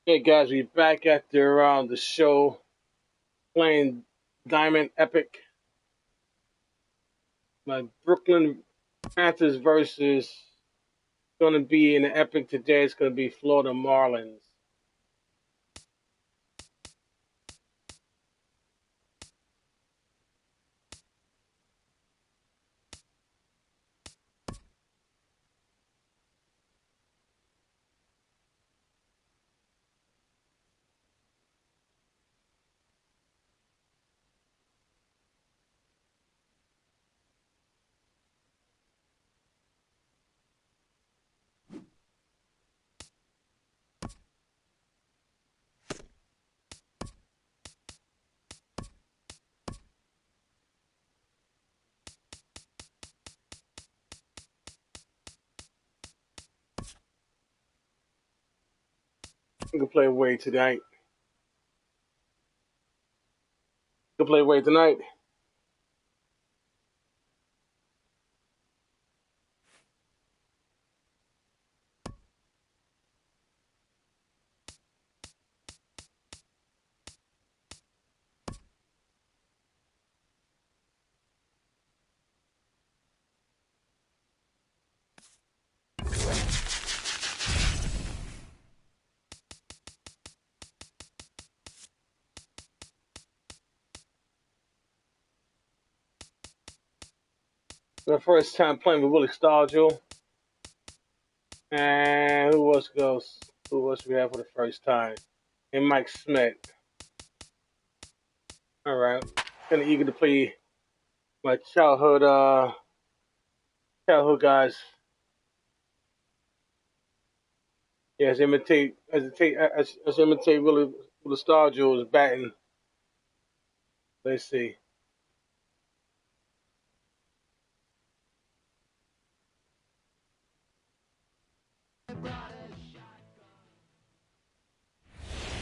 Hey guys, we back after the show playing Diamond Epic. My Brooklyn Panthers versus going to be in the Epic today. It's going to be Florida Marlins. We can play away tonight. We can play away tonight. The first time playing with Willie Stargell. And who else goes? Who else we have for the first time? And Mike Smith. All right. Kind of eager to play my childhood guys. Yeah, as imitate Willie Stargell is batting. Let's see.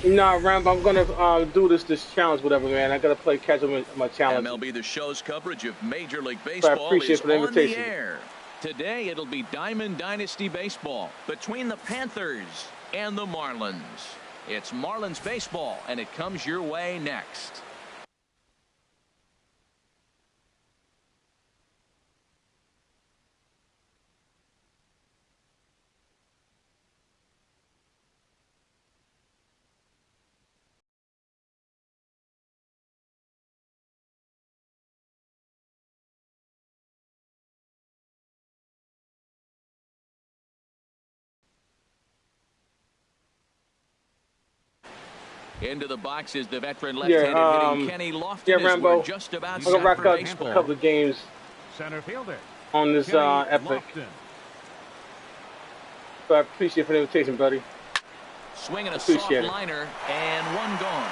Nah, Rambo, I'm gonna do this challenge, whatever, man. I gotta play catch up with my challenge. MLB The Show's coverage of Major League But I Baseball appreciate is for the on the invitation. air. Today it'll be Diamond Dynasty Baseball between the Panthers and the Marlins. It's Marlins baseball, and it comes your way next. Into the box is the veteran left-handed hitting Kenny Lofton. Yeah, Rambo. We're just about I'm gonna rack up a couple of games Center fielder on this Epic. Lofton. So I appreciate for the invitation, buddy. Swinging a soft liner, and one gone.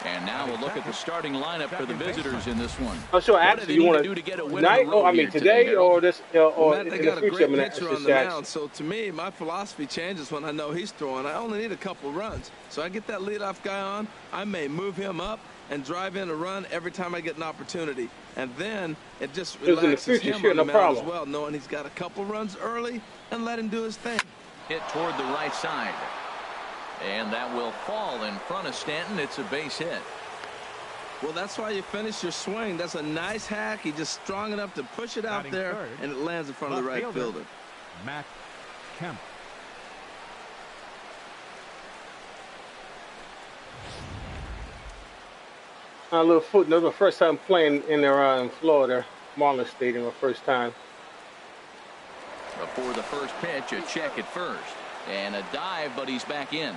And now we'll look at the starting lineup for the visitors in this one. Oh, sure. Actually, you want to tonight? Oh, I mean today or this or in the future? I mean, pitcher on the mound, so to me, my philosophy changes when I know he's throwing. I only need a couple runs, so I get that leadoff guy on. I may move him up and drive in a run every time I get an opportunity, and then it just relaxes him on the mound as well, knowing he's got a couple runs early and let him do his thing. Hit toward the right side. And that will fall in front of Stanton. It's a base hit. Well, that's why you finish your swing. That's a nice hack. He's just strong enough to push it out there, and it lands in front of the right fielder. Matt Kemp. A little footnote. The first time playing in there in Florida, Marlins Stadium, the first time. Before the first pitch, a check at first. And a dive, but he's back in.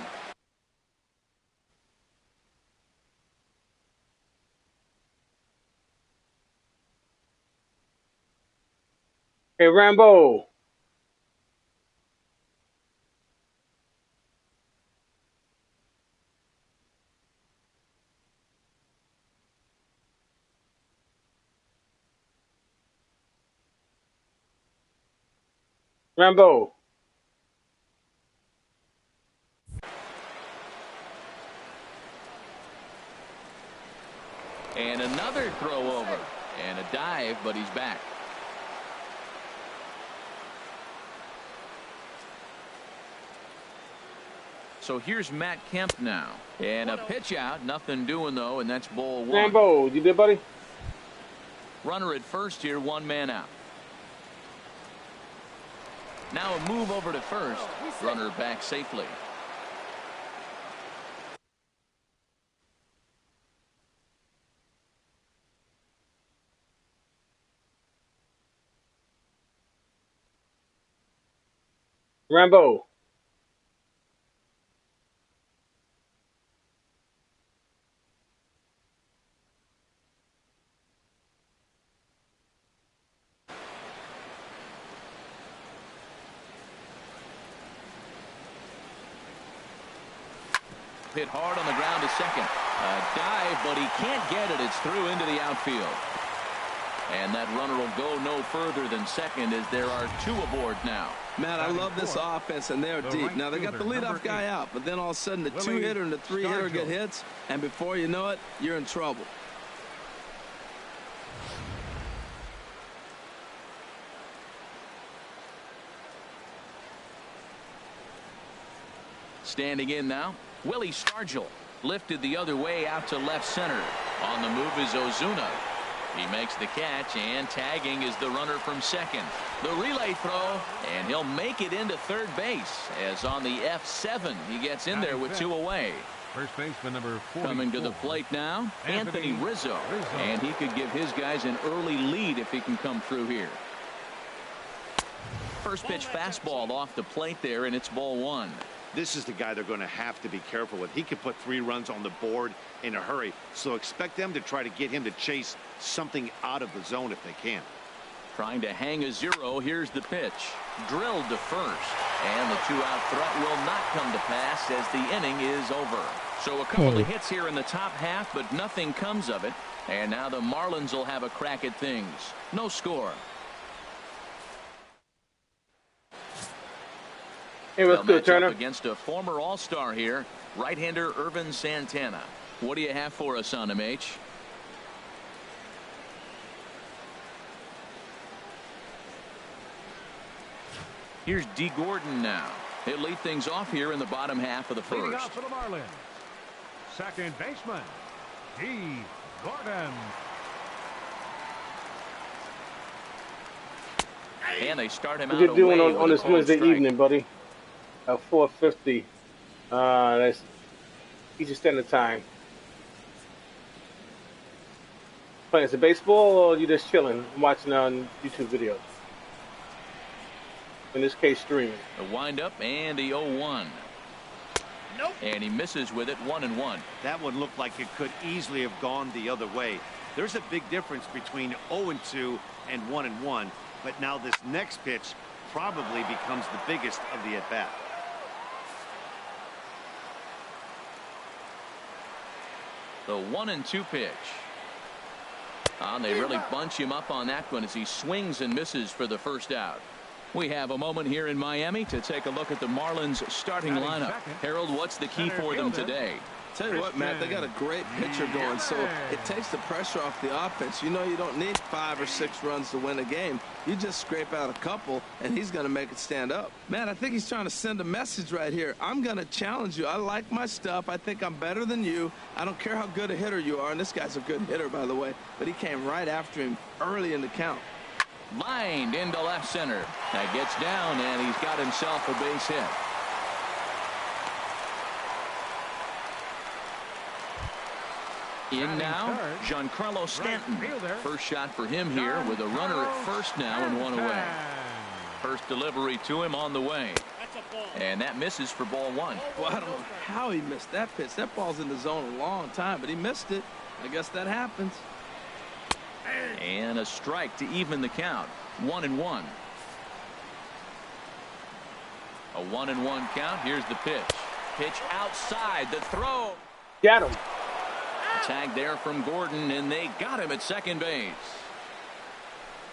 Hey, Rambo. Rambo. And another throw over. And a dive, but he's back. So here's Matt Kemp now. And a pitch out. Nothing doing, though, and that's ball one. Rambo, you did, buddy? Runner at first here, one man out. Now a move over to first. Runner back safely. Rambo. Hit hard on the ground to second. A dive, but he can't get it. It's through into the outfield. And that runner will go no further than second as there are two aboard now. Man, I love this offense, and they're deep. Now, they got the leadoff guy out, but then all of a sudden the two-hitter and the three-hitter get hits, and before you know it, you're in trouble. Standing in now, Willie Stargell. Lifted the other way out to left center. On the move is Ozuna. He makes the catch, and tagging is the runner from second. The relay throw, and he'll make it into third base, as on the F7 he gets in there with two away. First baseman number 44. Coming to the plate now, Anthony Rizzo. And he could give his guys an early lead if he can come through here. First pitch fastball off the plate there, and it's ball one. This is the guy they're going to have to be careful with. He could put 3 runs on the board in a hurry, so expect them to try to get him to chase something out of the zone if they can. Trying to hang a 0. Here's the pitch. Drilled to first. And the 2-out threat will not come to pass as the inning is over. So a couple of hits here in the top half, but nothing comes of it. And now the Marlins will have a crack at things. No score. Hey, what's good, Turner? Against a former All-Star here, right-hander Irvin Santana. What do you have for us on him, H? Here's D. Gordon now. He'll lead things off here in the bottom half of the first. Leading off for the Marlins, second baseman, D. Gordon. And they start him out. What you doing on this Wednesday evening, buddy? 4:50. That's Eastern Standard Time. Playing some baseball, or you just chilling, watching on YouTube videos? In this case, streaming. The windup and the 0-1. Nope. And he misses with it, 1-1. That one looked like it could easily have gone the other way. There's a big difference between 0-2 and 1-1, but now this next pitch probably becomes the biggest of the at-bat. The 1-2 pitch. And they really bunch him up on that one as he swings and misses for the first out. We have a moment here in Miami to take a look at the Marlins starting lineup. Harold, what's the key for them today? Tell you what, Matt, they got a great pitcher going, so it takes the pressure off the offense. You know you don't need 5 or 6 runs to win a game. You just scrape out a couple, and he's going to make it stand up. Man, I think he's trying to send a message right here. I'm going to challenge you. I like my stuff. I think I'm better than you. I don't care how good a hitter you are, and this guy's a good hitter, by the way, but he came right after him early in the count. Lined into left center. That gets down, and he's got himself a base hit. In now, Giancarlo Stanton. First shot for him here with a runner at first now and one away. First delivery to him on the way. And that misses for ball one. Well, I don't know how he missed that pitch. That ball's in the zone a long time, but he missed it. I guess that happens. And a strike to even the count. 1-1. A 1-1 count. Here's the pitch. Pitch outside. The throw. Got him. Tag there from Gordon, and they got him at second base.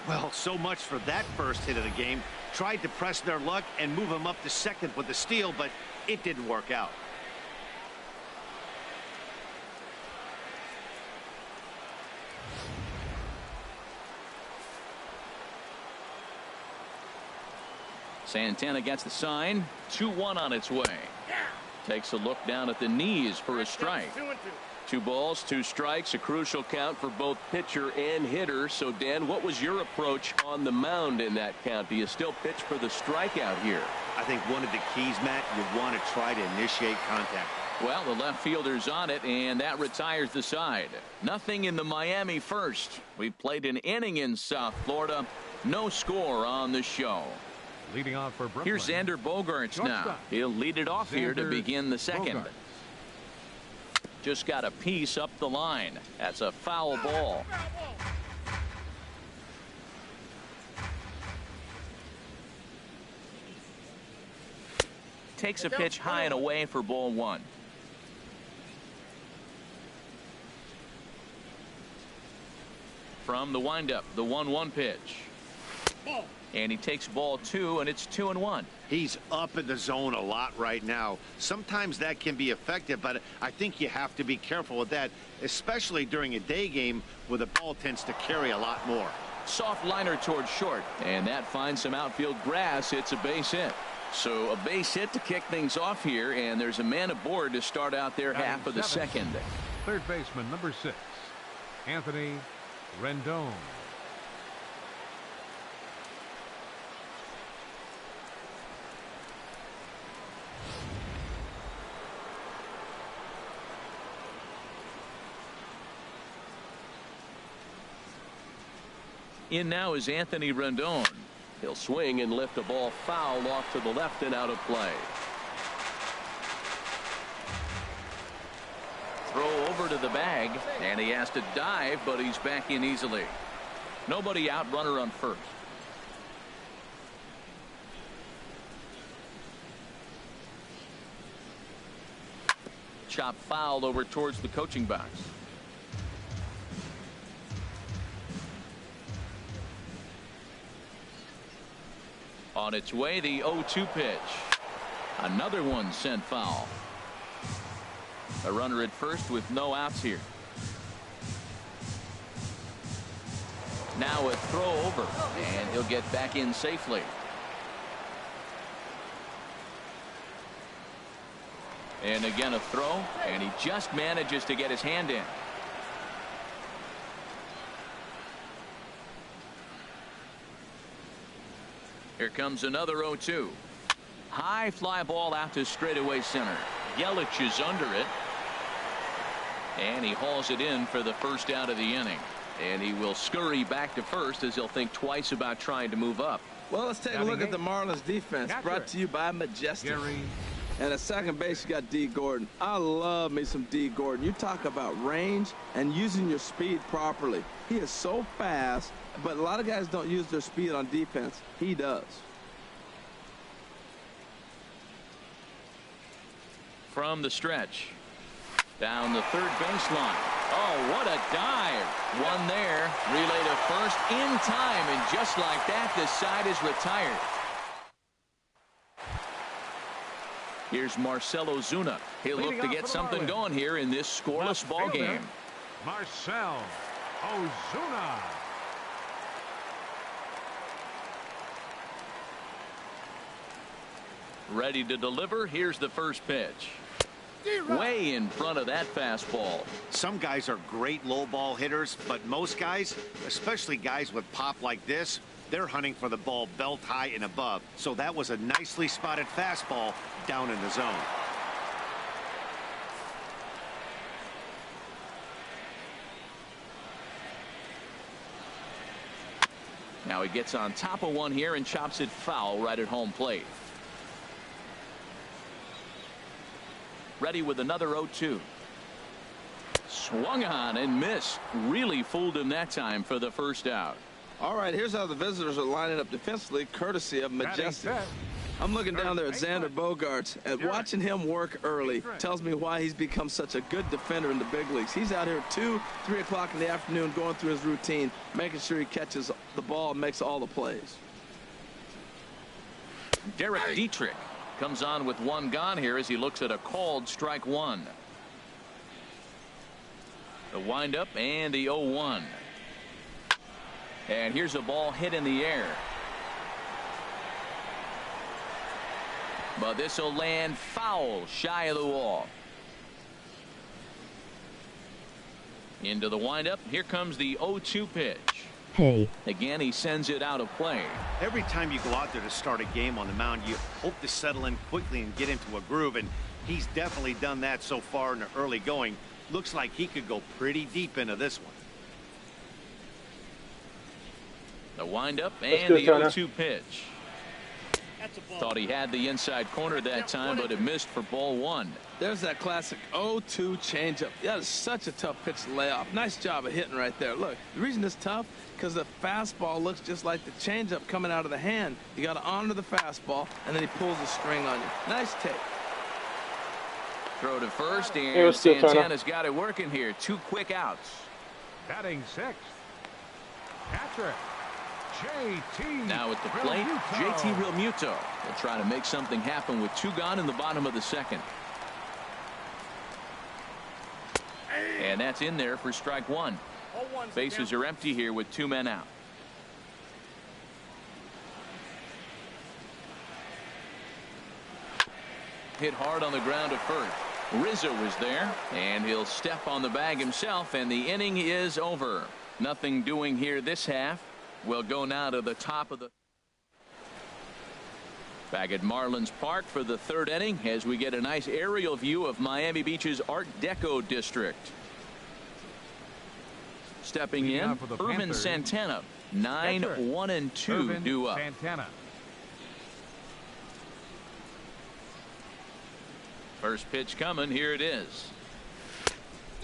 Well, so much for that first hit of the game. Tried to press their luck and move him up to second with the steal, but it didn't work out. Santana gets the sign. 2-1 on its way. Takes a look down at the knees for a strike. 2 balls, 2 strikes, a crucial count for both pitcher and hitter. So, Dan, what was your approach on the mound in that count? Do you still pitch for the strikeout here? I think one of the keys, Matt, you want to try to initiate contact. Well, the left fielder's on it, and that retires the side. Nothing in the Miami first. We played an inning in South Florida. No score on the show. Leading off for Brooklyn. Here's Xander Bogaerts now. He'll lead it off here to begin the second. Bogaerts. Just got a piece up the line. That's a foul ball. Takes a pitch high and away for ball 1. From the windup, the 1-1 pitch. And he takes ball 2, and it's 2-1. He's up in the zone a lot right now. Sometimes that can be effective, but I think you have to be careful with that, especially during a day game where the ball tends to carry a lot more. Soft liner towards short, and that finds some outfield grass. It's a base hit. So a base hit to kick things off here, and there's a man aboard to start out their half of the second. Third baseman, number 6, Anthony Rendon. In now is Anthony Rendon. He'll swing and lift a ball foul off to the left and out of play. Throw over to the bag, and he has to dive, but he's back in easily. Nobody out, runner on first. Chop foul over towards the coaching box. On its way, the 0-2 pitch. Another one sent foul. A runner at first with no outs here. Now a throw over, and he'll get back in safely. And again a throw, and he just manages to get his hand in. Here comes another 0-2. High fly ball out to straightaway center. Yelich is under it. And he hauls it in for the first out of the inning. And he will scurry back to first as he'll think twice about trying to move up. Well, let's take a look at the Marlins defense. Brought to you by Majestic. And at second base, you got D. Gordon. I love me some D. Gordon. You talk about range and using your speed properly. He is so fast, but a lot of guys don't use their speed on defense. He does. From the stretch. Down the third baseline. Oh, what a dive. One there. Relay to first in time, and just like that, the side is retired. Here's Marcell Ozuna. He'll look to get something going here in this scoreless ball game. Marcell Ozuna. Ready to deliver. Here's the first pitch. Way in front of that fastball. Some guys are great low ball hitters, but most guys, especially guys with pop like this, they're hunting for the ball belt high and above. So that was a nicely spotted fastball down in the zone. Now he gets on top of one here and chops it foul right at home plate. Ready with another 0-2. Swung on and missed. Really fooled him that time for the first out. All right, here's how the visitors are lining up defensively, courtesy of Majestic. I'm looking down there at Xander Bogaerts, and watching him work early tells me why he's become such a good defender in the big leagues. He's out here 2, 3 o'clock in the afternoon going through his routine, making sure he catches the ball and makes all the plays. Derek Dietrich comes on with one gone here as he looks at a called strike one. The windup and the 0-1. And here's a ball hit in the air. but this will land foul shy of the wall. Into the windup. Here comes the 0-2 pitch. Hey. Again, he sends it out of play. Every time you go out there to start a game on the mound, you hope to settle in quickly and get into a groove, and he's definitely done that so far in the early going. Looks like he could go pretty deep into this one. The windup and the 0-2 pitch. Thought he had the inside corner that time, but it missed for ball one. There's that classic 0-2 changeup. That is such a tough pitch to lay off. Nice job of hitting right there. Look, the reason it's tough, because the fastball looks just like the changeup coming out of the hand. You got to honor the fastball, and then he pulls the string on you. Nice take. Throw to first, and Santana's got it working here. 2 quick outs. Batting sixth, catcher JT. Now at the plate, JT Realmuto will try to make something happen with 2 gone in the bottom of the second. And that's in there for strike 1. Bases are empty here with 2 men out. Hit hard on the ground to first. Rizzo is there, and he'll step on the bag himself, and the inning is over. Nothing doing here this half. We'll go now to the top of the back at Marlins Park for the 3rd inning as we get a nice aerial view of Miami Beach's Art Deco district. Stepping in, Irvin Santana. 9-1-2 due up. Santana. First pitch coming. Here it is.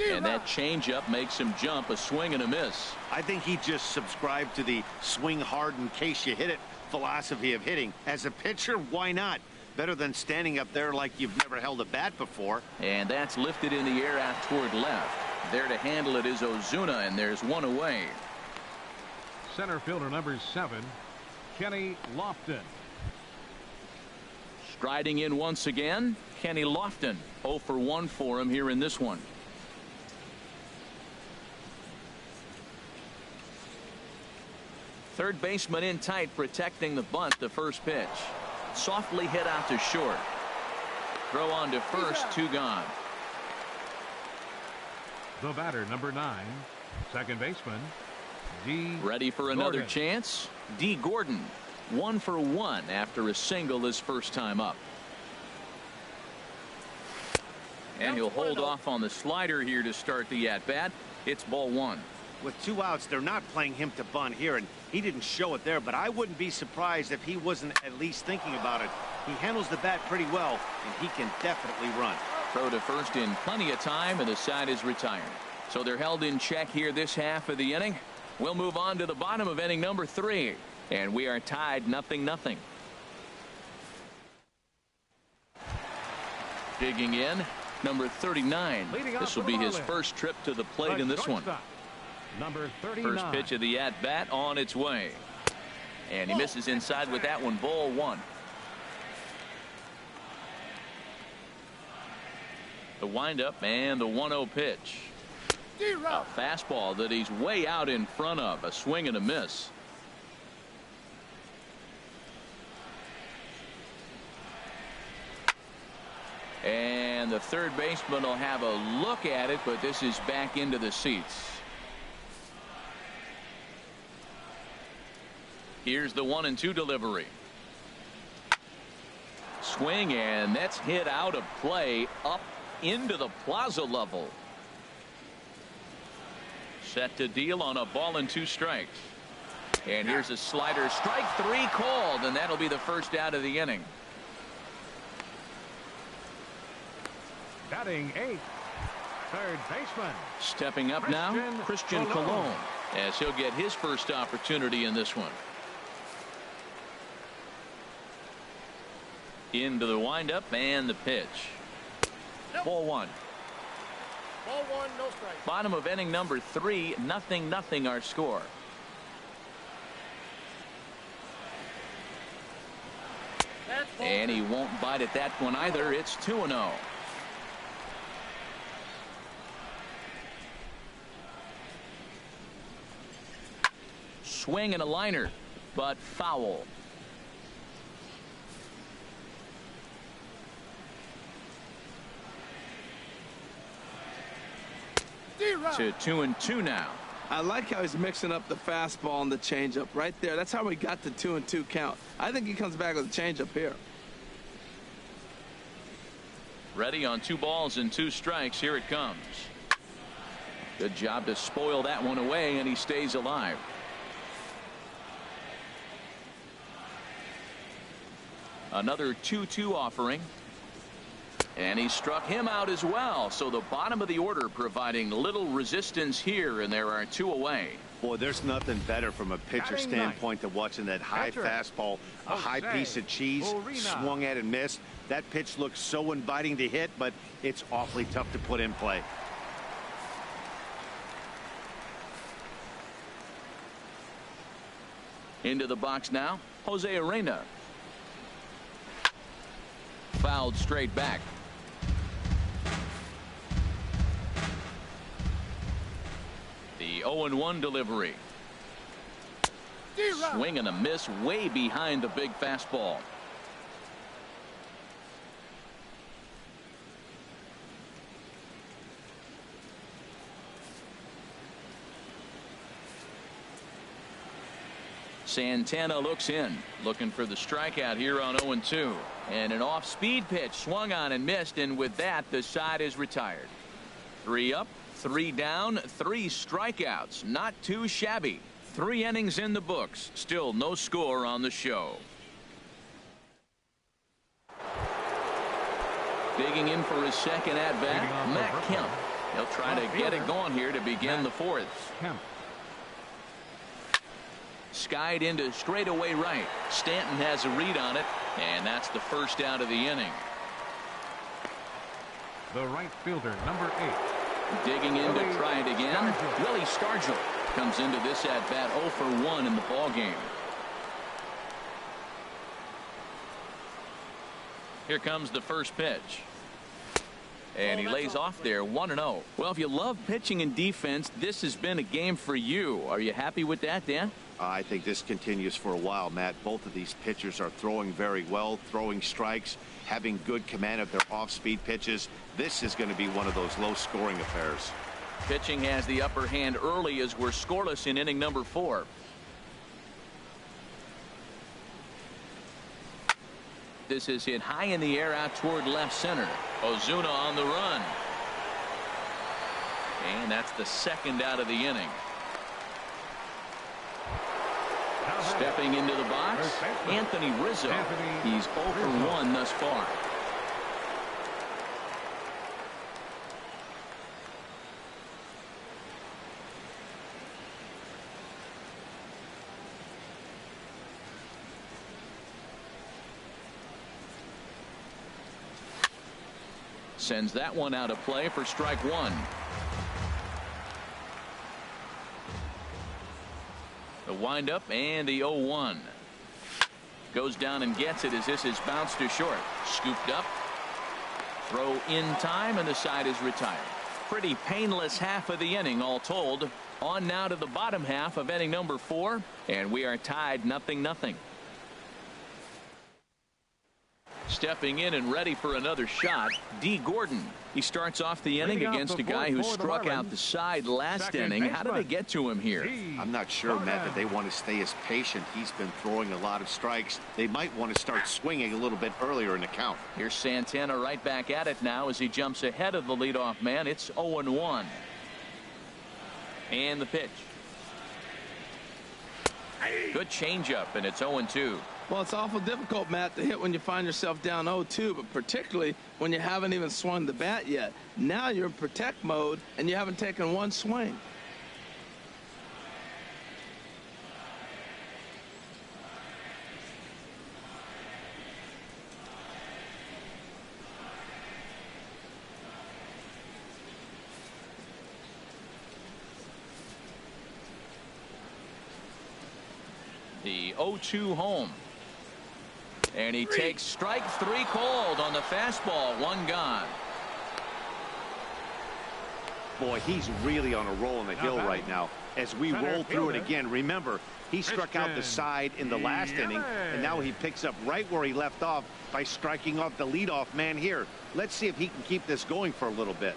And that changeup makes him jump. A swing and a miss. I think he just subscribed to the swing hard in case you hit it philosophy of hitting. As a pitcher, why not? Better than standing up there like you've never held a bat before. And that's lifted in the air out toward left. There to handle it is Ozuna, and there's 1 away. Center fielder number 7, Kenny Lofton. Striding in once again, Kenny Lofton. 0 for 1 for him here in this one. Third baseman in tight, protecting the bunt. The first pitch. Softly hit out to short. Throw on to first. 2 gone. The batter, number 9, second baseman, D. Ready for another chance? D. Gordon. 1 for 1 after a single his first time up. And he'll hold off on the slider here to start the at-bat. It's ball 1. With 2 outs, they're not playing him to bunt here, and he didn't show it there, but I wouldn't be surprised if he wasn't at least thinking about it. He handles the bat pretty well, and he can definitely run. Throw to first in plenty of time, and the side is retired. So they're held in check here this half of the inning. We'll move on to the bottom of inning number 3, and we are tied 0-0. Digging in, number 39. This will be his first trip to the plate in this one. Number 39. First pitch of the at-bat on its way. And he misses inside with that one. Ball 1. The windup and the 1-0 pitch. A fastball that he's way out in front of. A swing and a miss. And the third baseman will have a look at it, but this is back into the seats. Here's the 1-2 delivery. Swing, and that's hit out of play up into the plaza level. Set to deal on a ball and 2 strikes. And here's a slider. Strike 3 called, and that'll be the first out of the inning. Batting 8th, third baseman. Stepping up now, Christian Colon, as he'll get his first opportunity in this one. Into the windup and the pitch. Ball 1. Ball 1, no strike. Bottom of inning number 3, 0-0 our score. And he won't bite at that one either. It's 2-0. Swing and a liner, but foul. to 2-2 now. I like how he's mixing up the fastball and the changeup right there. That's how we got the 2-2 count. I think he comes back with a changeup here. Ready on 2 balls and 2 strikes. Here it comes. Good job to spoil that one away, and he stays alive. Another 2-2 offering. And he struck him out as well. So the bottom of the order providing little resistance here, and there are 2 away. Boy, there's nothing better from a pitcher standpoint than watching that high fastball, a high piece of cheese, swung at and missed. That pitch looks so inviting to hit, but it's awfully tough to put in play. Into the box now, Jose Arena. Fouled straight back. The 0-1 delivery. Swing and a miss way behind the big fastball. Santana looks in, looking for the strikeout here on 0-2. And an off-speed pitch swung on and missed, and with that, the side is retired. 3 up, 3 down, 3 strikeouts. Not too shabby. 3 innings in the books. Still no score on the show. Digging in for his second at-bat, Matt Kemp. He'll try to get it going here to begin the 4th. Skied into straightaway right. Stanton has a read on it, and that's the first out of the inning. The right fielder, number 8. Digging in to try it again. Willie Stargell comes into this at bat 0 for 1 in the ball game. Here comes the first pitch. And he lays off there 1-0. Well, if you love pitching and defense, this has been a game for you. Are you happy with that, Dan? I think this continues for a while, Matt. Both of these pitchers are throwing very well, throwing strikes, having good command of their off-speed pitches. This is going to be one of those low-scoring affairs. Pitching has the upper hand early as we're scoreless in inning number 4. This is hit high in the air out toward left center. Ozuna on the run. And that's the second out of the inning. Stepping into the box, Anthony Rizzo. He's 0 for 1 thus far. Sends that one out of play for strike 1. The windup and the 0-1. Goes down and gets it as this is bounced to short. Scooped up. Throw in time, and the side is retired. Pretty painless half of the inning all told. On now to the bottom half of inning number 4, and we are tied 0-0. Stepping in and ready for another shot, D. Gordon. He starts off the inning against a guy who struck out the side last inning. How did they get to him here? I'm not sure, Matt, that they want to stay as patient. He's been throwing a lot of strikes. They might want to start swinging a little bit earlier in the count. Here's Santana right back at it now as he jumps ahead of the leadoff man. It's 0-1. And the pitch. Good changeup, and it's 0-2. Well, it's awful difficult, Matt, to hit when you find yourself down 0-2, but particularly when you haven't even swung the bat yet. Now you're in protect mode, and you haven't taken one swing. The 0-2 home. And he takes strike 3 cold on the fastball. 1 gone. Boy, he's really on a roll in the hill right now. As we roll through it again, remember, he struck out the side in the last inning, and now he picks up right where he left off by striking off the leadoff man here. Let's see if he can keep this going for a little bit.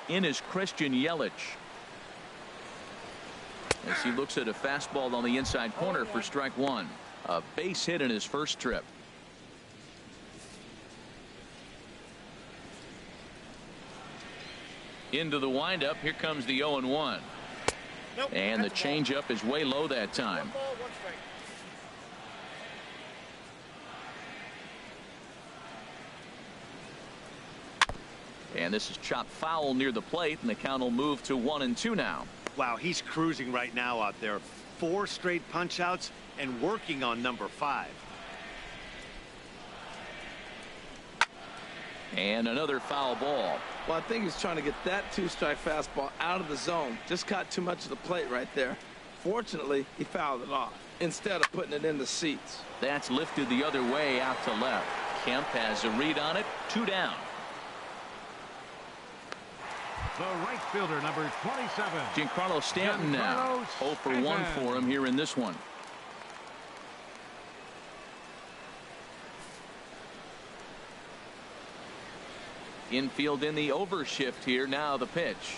In is Christian Yelich. As he looks at a fastball on the inside corner for strike one. A base hit in his first trip. Into the windup. Here comes the 0-1. Nope, and the changeup is way low that time. 1 ball, 1 strike. And this is chopped foul near the plate, and the count will move to 1-2 now. Wow, he's cruising right now out there. 4 straight punch outs and working on number 5. And another foul ball. Well, I think he's trying to get that 2-strike fastball out of the zone. Just caught too much of the plate right there. Fortunately, he fouled it off instead of putting it in the seats. That's lifted the other way out to left. Kemp has a read on it. 2 down. The right fielder, number 27. Giancarlo Stanton now. 0 for 1 for him here in this one. Infield in the overshift here. Now the pitch.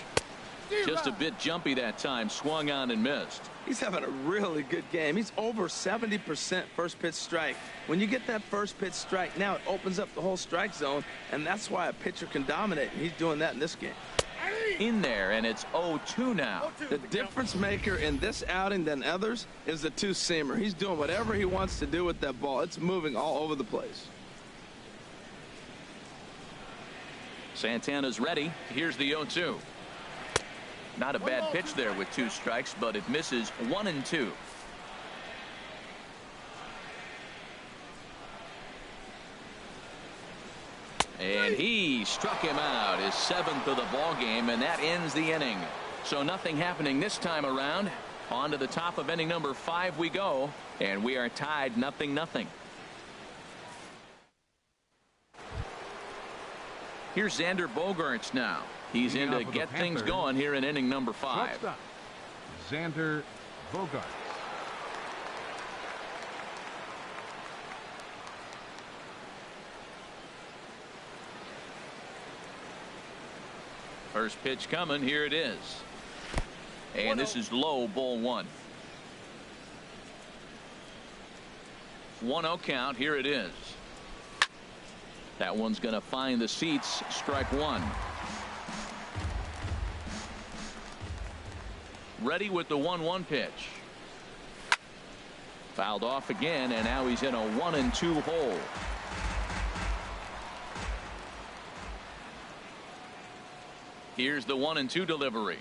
Just a bit jumpy that time. Swung on and missed. He's having a really good game. He's over 70% first pitch strike. When you get that first pitch strike, now it opens up the whole strike zone, and that's why a pitcher can dominate. And he's doing that in this game. In there, and it's 0-2 now. The difference maker in this outing than others is the 2-seamer. He's doing whatever he wants to do with that ball. It's moving all over the place. Santana's ready. Here's the 0-2. Not a bad pitch there with 2 strikes, but it misses 1-2. And he struck him out, his 7th of the ball game, and that ends the inning. So nothing happening this time around. On to the top of inning number 5 we go, and we are tied 0-0. Here's Xander Bogaerts now. He's in to get things going here in inning number 5. Shortstop, Xander Bogaerts. First pitch coming. Here it is. And this is low, ball 1. 1-0 count. Here it is. That one's going to find the seats. Strike 1. Ready with the 1-1 pitch. Fouled off again, and now he's in a 1-2 hole. Here's the 1-2 delivery.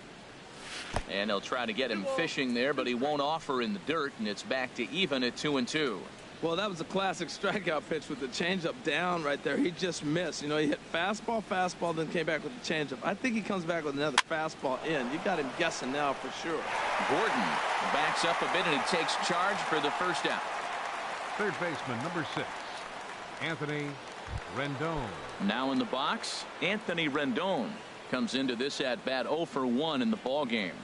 And they'll try to get him fishing there, but he won't offer in the dirt, and it's back to even at 2-2. Well, that was a classic strikeout pitch with the changeup down right there. He just missed. You know, he hit fastball, then came back with the changeup. I think he comes back with another fastball in. You got him guessing now for sure. Gordon backs up a bit, and he takes charge for the first out. Third baseman, number 6, Anthony Rendon. Now in the box, Anthony Rendon comes into this at bat 0 for 1 in the ball game.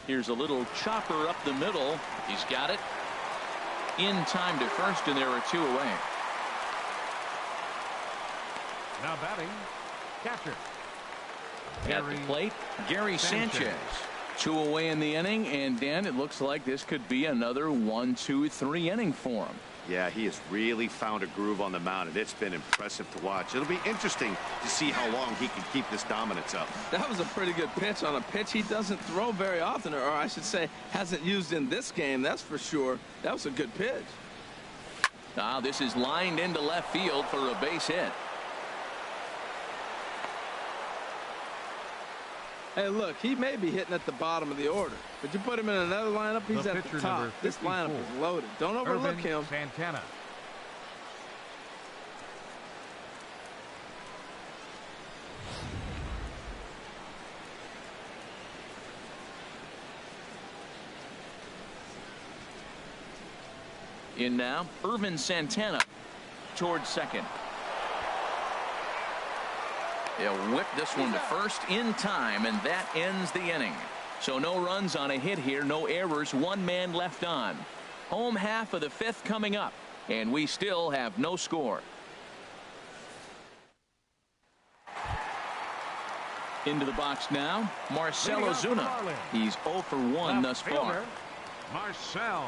Here's a little chopper up the middle. He's got it in time to first, and there are 2 away. Now batting, catcher. At the plate, Gary Sanchez. 2 away in the inning, and Dan, it looks like this could be another 1-2-3 inning for him. Yeah, he has really found a groove on the mound, and it's been impressive to watch. It'll be interesting to see how long he can keep this dominance up. That was a pretty good pitch on a pitch he doesn't throw very often, or I should say hasn't used in this game, that's for sure. That was a good pitch. Now this is lined into left field for a base hit. Hey, look, he may be hitting at the bottom of the order, but you put him in another lineup, he's at the top. This lineup is loaded. Don't overlook him. Santana. In now, Irvin Santana towards second. They'll whip this one to first in time, and that ends the inning. So no runs on a hit here, no errors, 1 man left on. Home half of the 5th coming up, and we still have no score. Into the box now, Marcell Ozuna. He's 0 for 1 thus far. Marcell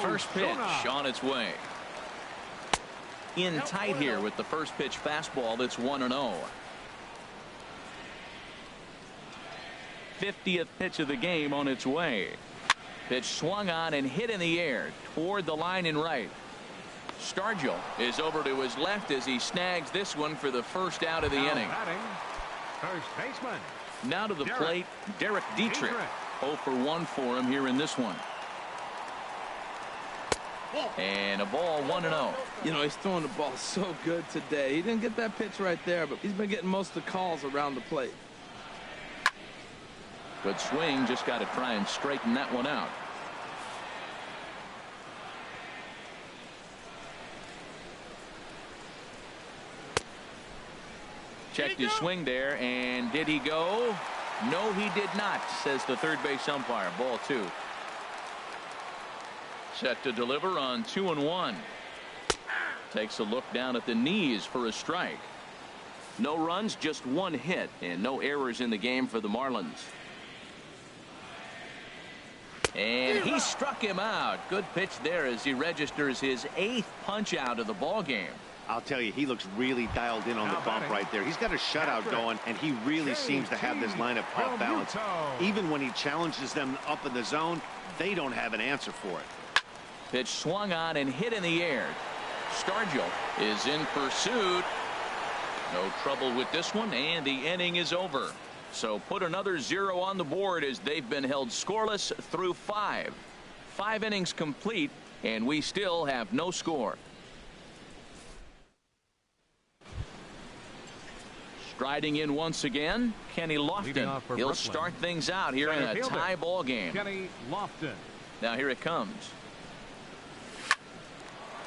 First pitch Ozuna. on its way. In tight here with the first pitch fastball that's 1-0. 50th pitch of the game on its way. Pitch swung on and hit in the air toward the line in right. Stargell is over to his left as he snags this one for the first out of the inning. Batting, first baseman. Now to the plate, Derek Dietrich. 0 for 1 for him here in this one. And a ball 1-0. You know, he's throwing the ball so good today. He didn't get that pitch right there, but he's been getting most of the calls around the plate. Good swing, just got to try and straighten that one out. Checked his swing there, and did he go? No, he did not, says the third base umpire. Ball 2. Set to deliver on 2-1. Takes a look down at the knees for a strike. No runs, just 1 hit, and no errors in the game for the Marlins. And he struck him out. Good pitch there as he registers his 8th punch out of the ball game. I'll tell you, he looks really dialed in on the bump right there. He's got a shutout going, and he really seems to have this lineup off balance. Even when he challenges them up in the zone, they don't have an answer for it. Pitch swung on and hit in the air. Stargell is in pursuit. No trouble with this one, and the inning is over. So put another 0 on the board as they've been held scoreless through 5. 5 innings complete, and we still have no score. Striding in once again, Kenny Lofton. He'll start things out here in a tie ball game. Kenny Lofton. Now here it comes.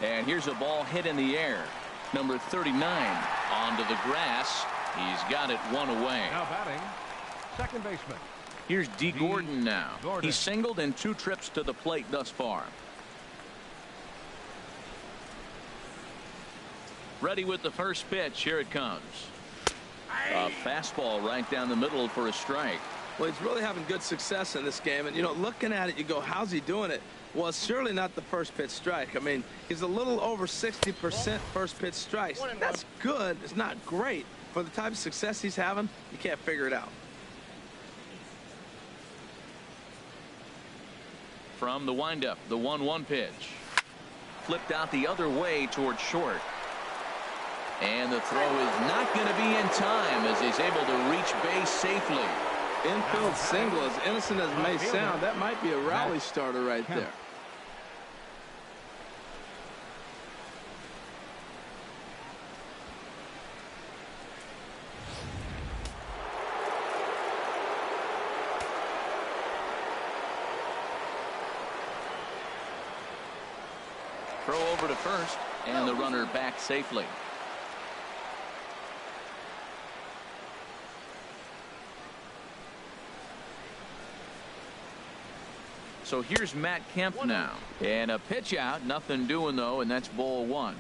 And here's a ball hit in the air. Number 39 onto the grass. He's got it 1 away. Now batting, second baseman. Here's D. Gordon now. Gordon. He's singled in 2 trips to the plate thus far. Ready with the first pitch. Here it comes. A fastball right down the middle for a strike. Well, he's really having good success in this game. And, you know, looking at it, you go, how's he doing it? Well, it's surely not the first pitch strike. I mean, he's a little over 60% first pitch strikes. That's good. It's not great. For the type of success he's having, you can't figure it out. From the windup, the 1-1 pitch. Flipped out the other way towards short. And the throw is not going to be in time as he's able to reach base safely. Infield single, as innocent as it may sound, that might be a rally starter right there. Throw over to first, and the runner back safely. So here's Matt Kemp now. And a pitch out. Nothing doing, though, and that's ball 1.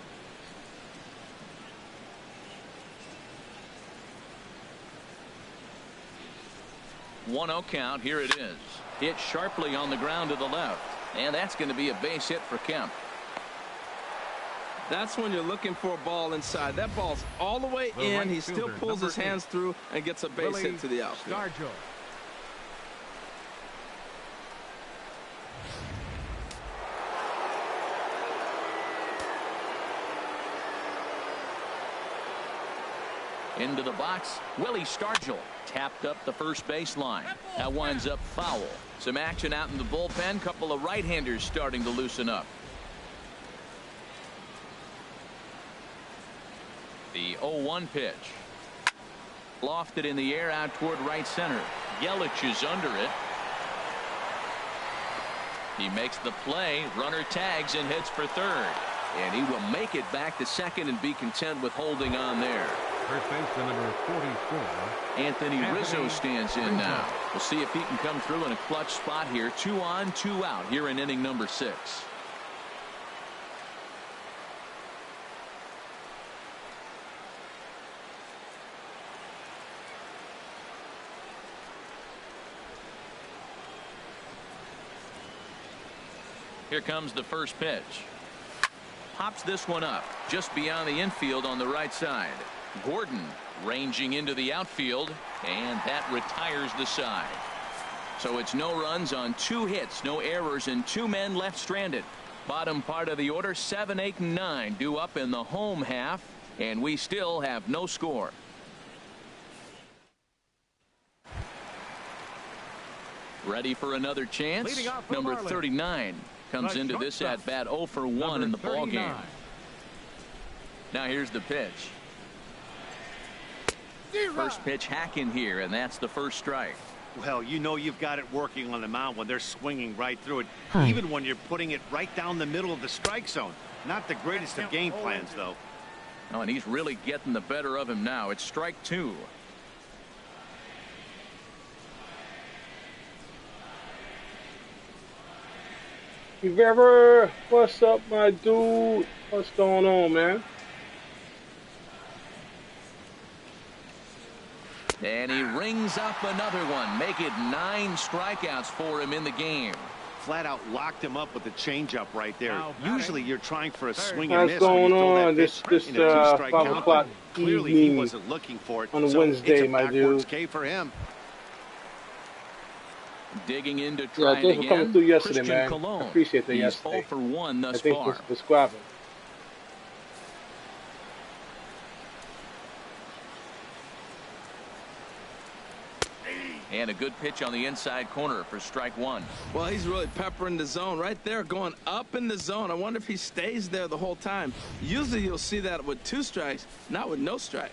One 1-0 count. Here it is. Hit sharply on the ground to the left. And that's going to be a base hit for Kemp. That's when you're looking for a ball inside. That ball's all the way in. Right he still fielder, pulls his hands 8, through and gets a base hit to the outfield. Stargell. Into the box, Willie Stargell tapped up the first baseline. That winds up foul. Some action out in the bullpen. Couple of right-handers starting to loosen up. The 0-1 pitch. Lofted in the air out toward right center. Yelich is under it. He makes the play. Runner tags and heads for third. And he will make it back to second and be content with holding on there. First baseman number 44. Anthony Rizzo stands in now. We'll see if he can come through in a clutch spot here. 2 on, 2 out here in inning number 6. Here comes the first pitch. Pops this one up just beyond the infield on the right side. Gordon ranging into the outfield, and that retires the side. So it's no runs on 2 hits, no errors, and 2 men left stranded. Bottom part of the order, 7, 8, and 9 due up in the home half, and we still have no score. Ready for another chance. Number 39 comes into this at bat 0 for 1 in the ball game. Now here's the pitch. First pitch hacking here, and that's the first strike. Well, you know you've got it working on the mound when they're swinging right through it, even when you're putting it right down the middle of the strike zone. Not the greatest of game plans, though. Oh, and he's really getting the better of him now. It's strike 2. Rivera, what's up, my dude? What's going on, man? And he rings up another one. Make it 9 strikeouts for him in the game. Flat out locked him up with a changeup right there. Usually you're trying for a swing and miss. What's going on this 5 o'clock Clearly he wasn't looking for it on a so Wednesday, it's a my dude. K for him. Digging in to try thanks for coming through yesterday, Christian man. Cologne. I appreciate that. He's yesterday. 0 for 1 thus I think far. for squabbing. And a good pitch on the inside corner for strike 1. Well, he's really peppering the zone right there, going up in the zone. I wonder if he stays there the whole time. Usually you'll see that with 2 strikes, not with no strikes.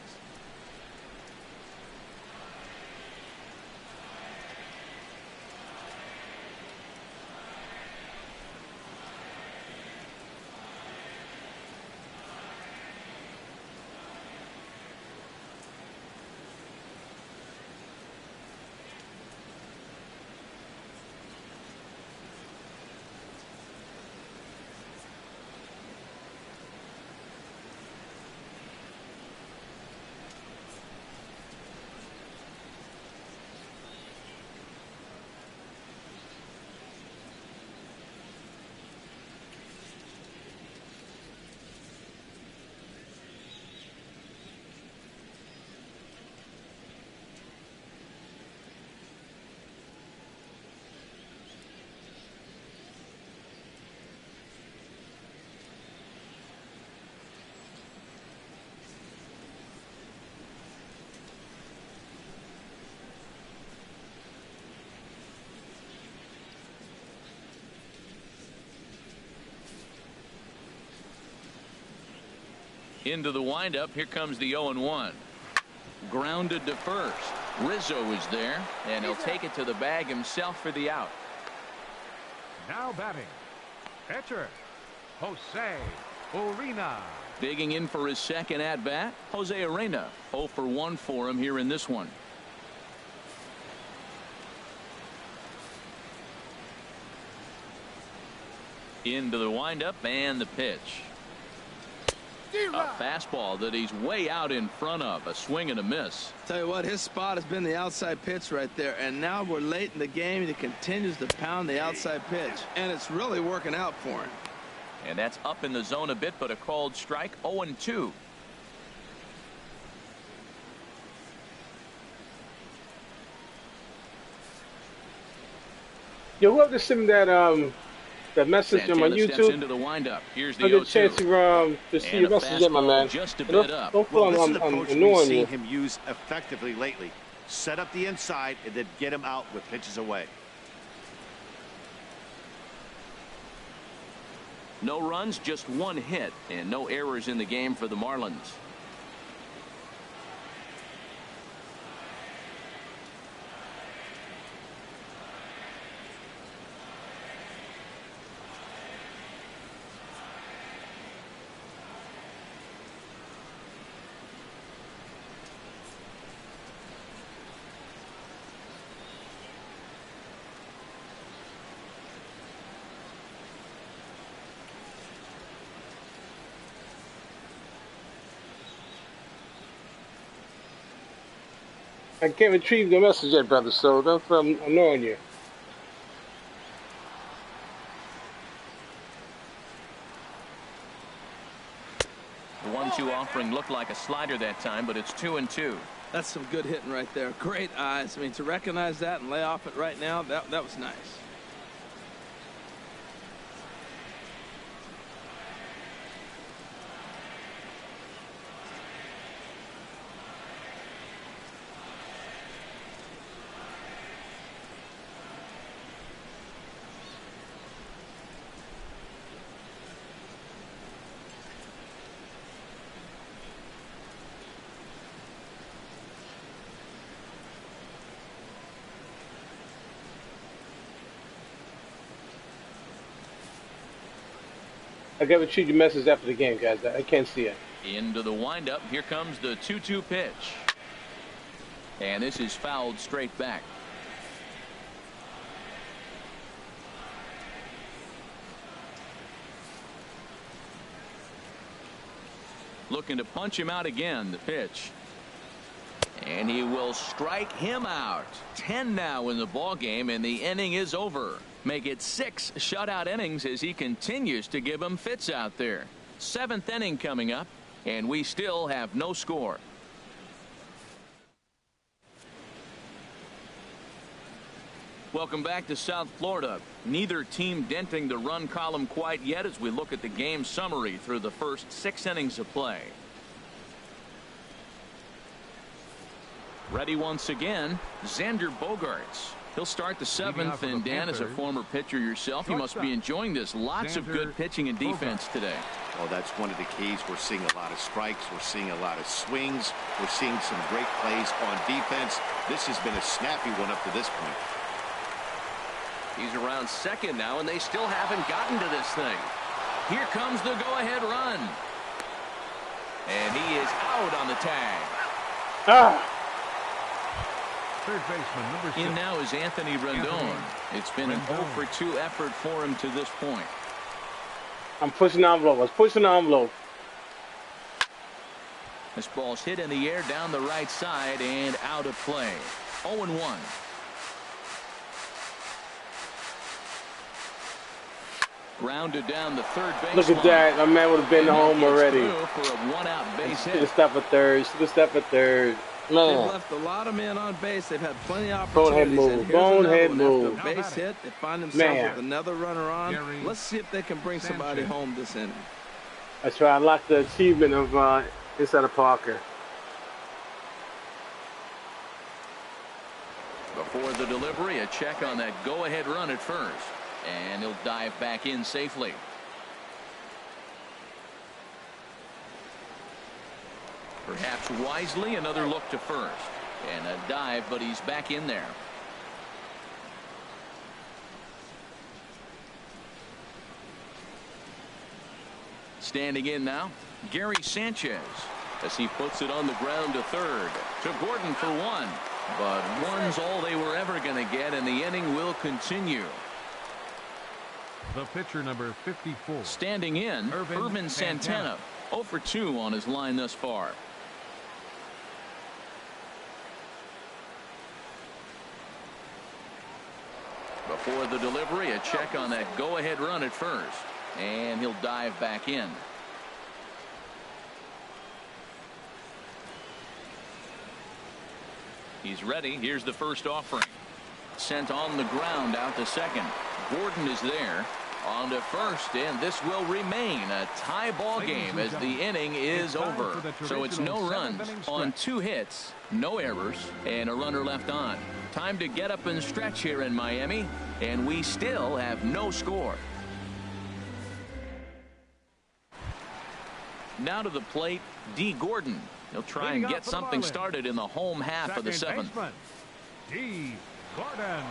Into the windup. Here comes the 0-1. Grounded to first. Rizzo is there, and he'll take it to the bag himself for the out. Now batting, pitcher, Jose Urena. Digging in for his second at bat, Jose Urena. 0 for 1 for him here in this one. Into the windup and the pitch. A fastball that he's way out in front of. A swing and a miss. Tell you what, his spot has been the outside pitch right there, and now we're late in the game and he continues to pound the outside pitch, and it's really working out for him. And that's up in the zone a bit, but a called strike. 0-2. Yo, whoever sent me that message on my Santana steps YouTube. into the windup. Here's the I get a 0-2. chance to see your message yet, my man. Just a Don't bit up. feel Well, this is I'm an approach we've annoying seen you. him use effectively lately. Set up the inside and then get him out with pitches away. No runs, just 1 hit, and no errors in the game for the Marlins. I can't retrieve the message yet, brother, so that's why I'm annoying you. 2 offering looked like a slider that time, but it's 2-2. That's some good hitting right there. Great eyes. I mean, to recognize that and lay off it right now, that was nice. I gotta shoot your message after the game, guys. I can't see it. Into the windup. Here comes the 2-2 pitch. And this is fouled straight back. Looking to punch him out again. The pitch. And he will strike him out. 10 now in the ball game, and the inning is over. Make it 6 shutout innings as he continues to give him fits out there. 7th inning coming up, and we still have no score. Welcome back to South Florida. Neither team denting the run column quite yet as we look at the game summary through the first 6 innings of play. Ready once again, Xander Bogaerts. He'll start the 7th, and Dan, as a former pitcher yourself, you must be enjoying this. Lots of good pitching and defense today. Oh, that's one of the keys. We're seeing a lot of strikes. We're seeing a lot of swings. We're seeing some great plays on defense. This has been a snappy one up to this point. He's around second now, and they still haven't gotten to this thing. Here comes the go-ahead run. And he is out on the tag. Ah! Third baseman, number 6. In now is Anthony Rendon. It's been an 0-for-2 effort for him to this point. I'm pushing the envelope. I was pushing the envelope. This ball's hit in the air down the right side and out of play. 0-1. Grounded down the third base. Look at that. My man would have been home already. For a 1-out base hit. Should have stepped at third. Should have stepped at third. They've Man. left a lot of men on base. They've had plenty of Bonehead opportunities. move. And here's Bonehead another one. move. After a base hit, they find themselves Man. with another runner on. Let's see if they can bring somebody home this inning. That's right. I like the achievement of inside of Parker. Before the delivery, a check on that go-ahead run at first. And he'll dive back in safely. Perhaps wisely, another look to first. And a dive, but he's back in there. Standing in now, Gary Sanchez, as he puts it on the ground to third. To Gordon for 1. But 1's all they were ever going to get, and the inning will continue. The pitcher, number 54. Standing in, Irvin Santana. 0-for-2 on his line thus far. Before the delivery, a check on that go-ahead run at first. And he'll dive back in. He's ready. Here's the first offering. Sent on the ground out to second. Gordon is there. On to first, and this will remain a tie ball game as the inning is over. So it's no runs on 2 hits, no errors, and a runner left on. Time to get up and stretch here in Miami, and we still have no score. Now to the plate, D. Gordon. He'll try and get something started in the home half of the 7th. D. Gordon.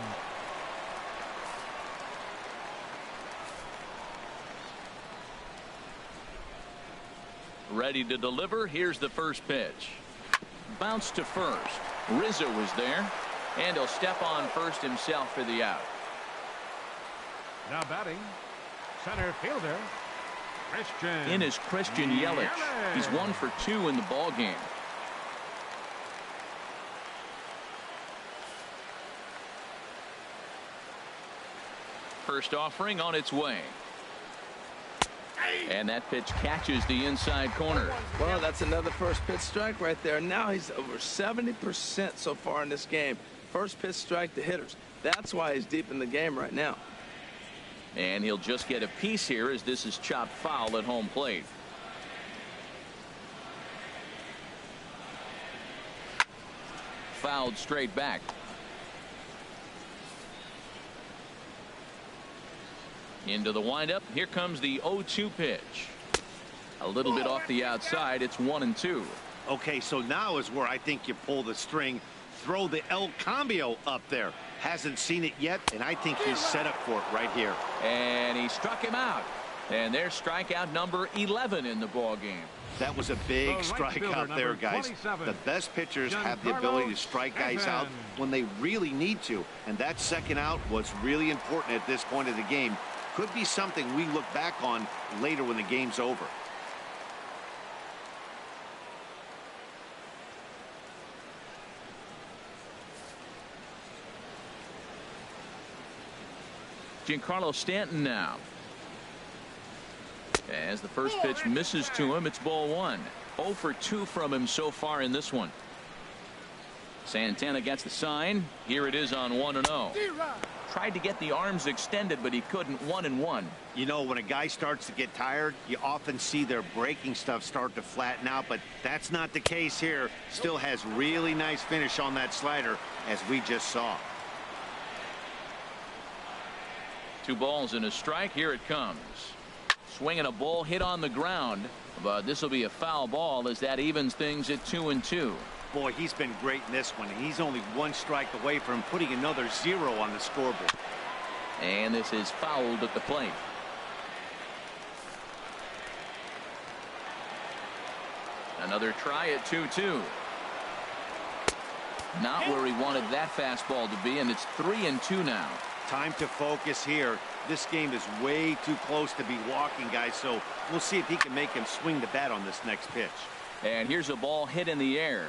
Ready to deliver. Here's the first pitch. Bounce to first. Rizzo is there, and he'll step on first himself for the out. Now batting, center fielder, Christian. In is Christian Yelich. He's 1-for-2 in the ball game. First offering on its way. And that pitch catches the inside corner. Well, that's another first pitch strike right there. Now he's over 70% so far in this game. First pitch strike to hitters. That's why he's deep in the game right now. And he'll just get a piece here as this is chopped foul at home plate. Fouled straight back. Into the windup. Here comes the 0-2 pitch. A little bit off the outside. It's 1-2. Okay, so now is where I think you pull the string. Throw the El Cambio up there. Hasn't seen it yet, and I think he's set up for it right here. And he struck him out. And there's strikeout number 11 in the ball game. That was a big strikeout there, guys. The best pitchers have the ability to strike guys out when they really need to, and that second out was really important at this point of the game. Could be something we look back on later when the game's over. Giancarlo Stanton now. As the first pitch misses to him, it's ball one. 0 for 2 from him so far in this one. Santana gets the sign. Here it is on 1-0. Tried to get the arms extended, but he couldn't. 1-1. You know, when a guy starts to get tired, you often see their breaking stuff start to flatten out, but that's not the case here. Still has really nice finish on that slider, as we just saw. 2 balls and a strike. Here it comes. Swinging a ball hit on the ground, but this will be a foul ball as that evens things at 2-2. Boy, he's been great in this one. He's only 1 strike away from putting another 0 on the scoreboard. And this is fouled at the plate. Another try at 2-2. Not where he wanted that fastball to be, and it's 3-2 now. Time to focus here. This game is way too close to be walking, guys, so we'll see if he can make him swing the bat on this next pitch. And here's a ball hit in the air.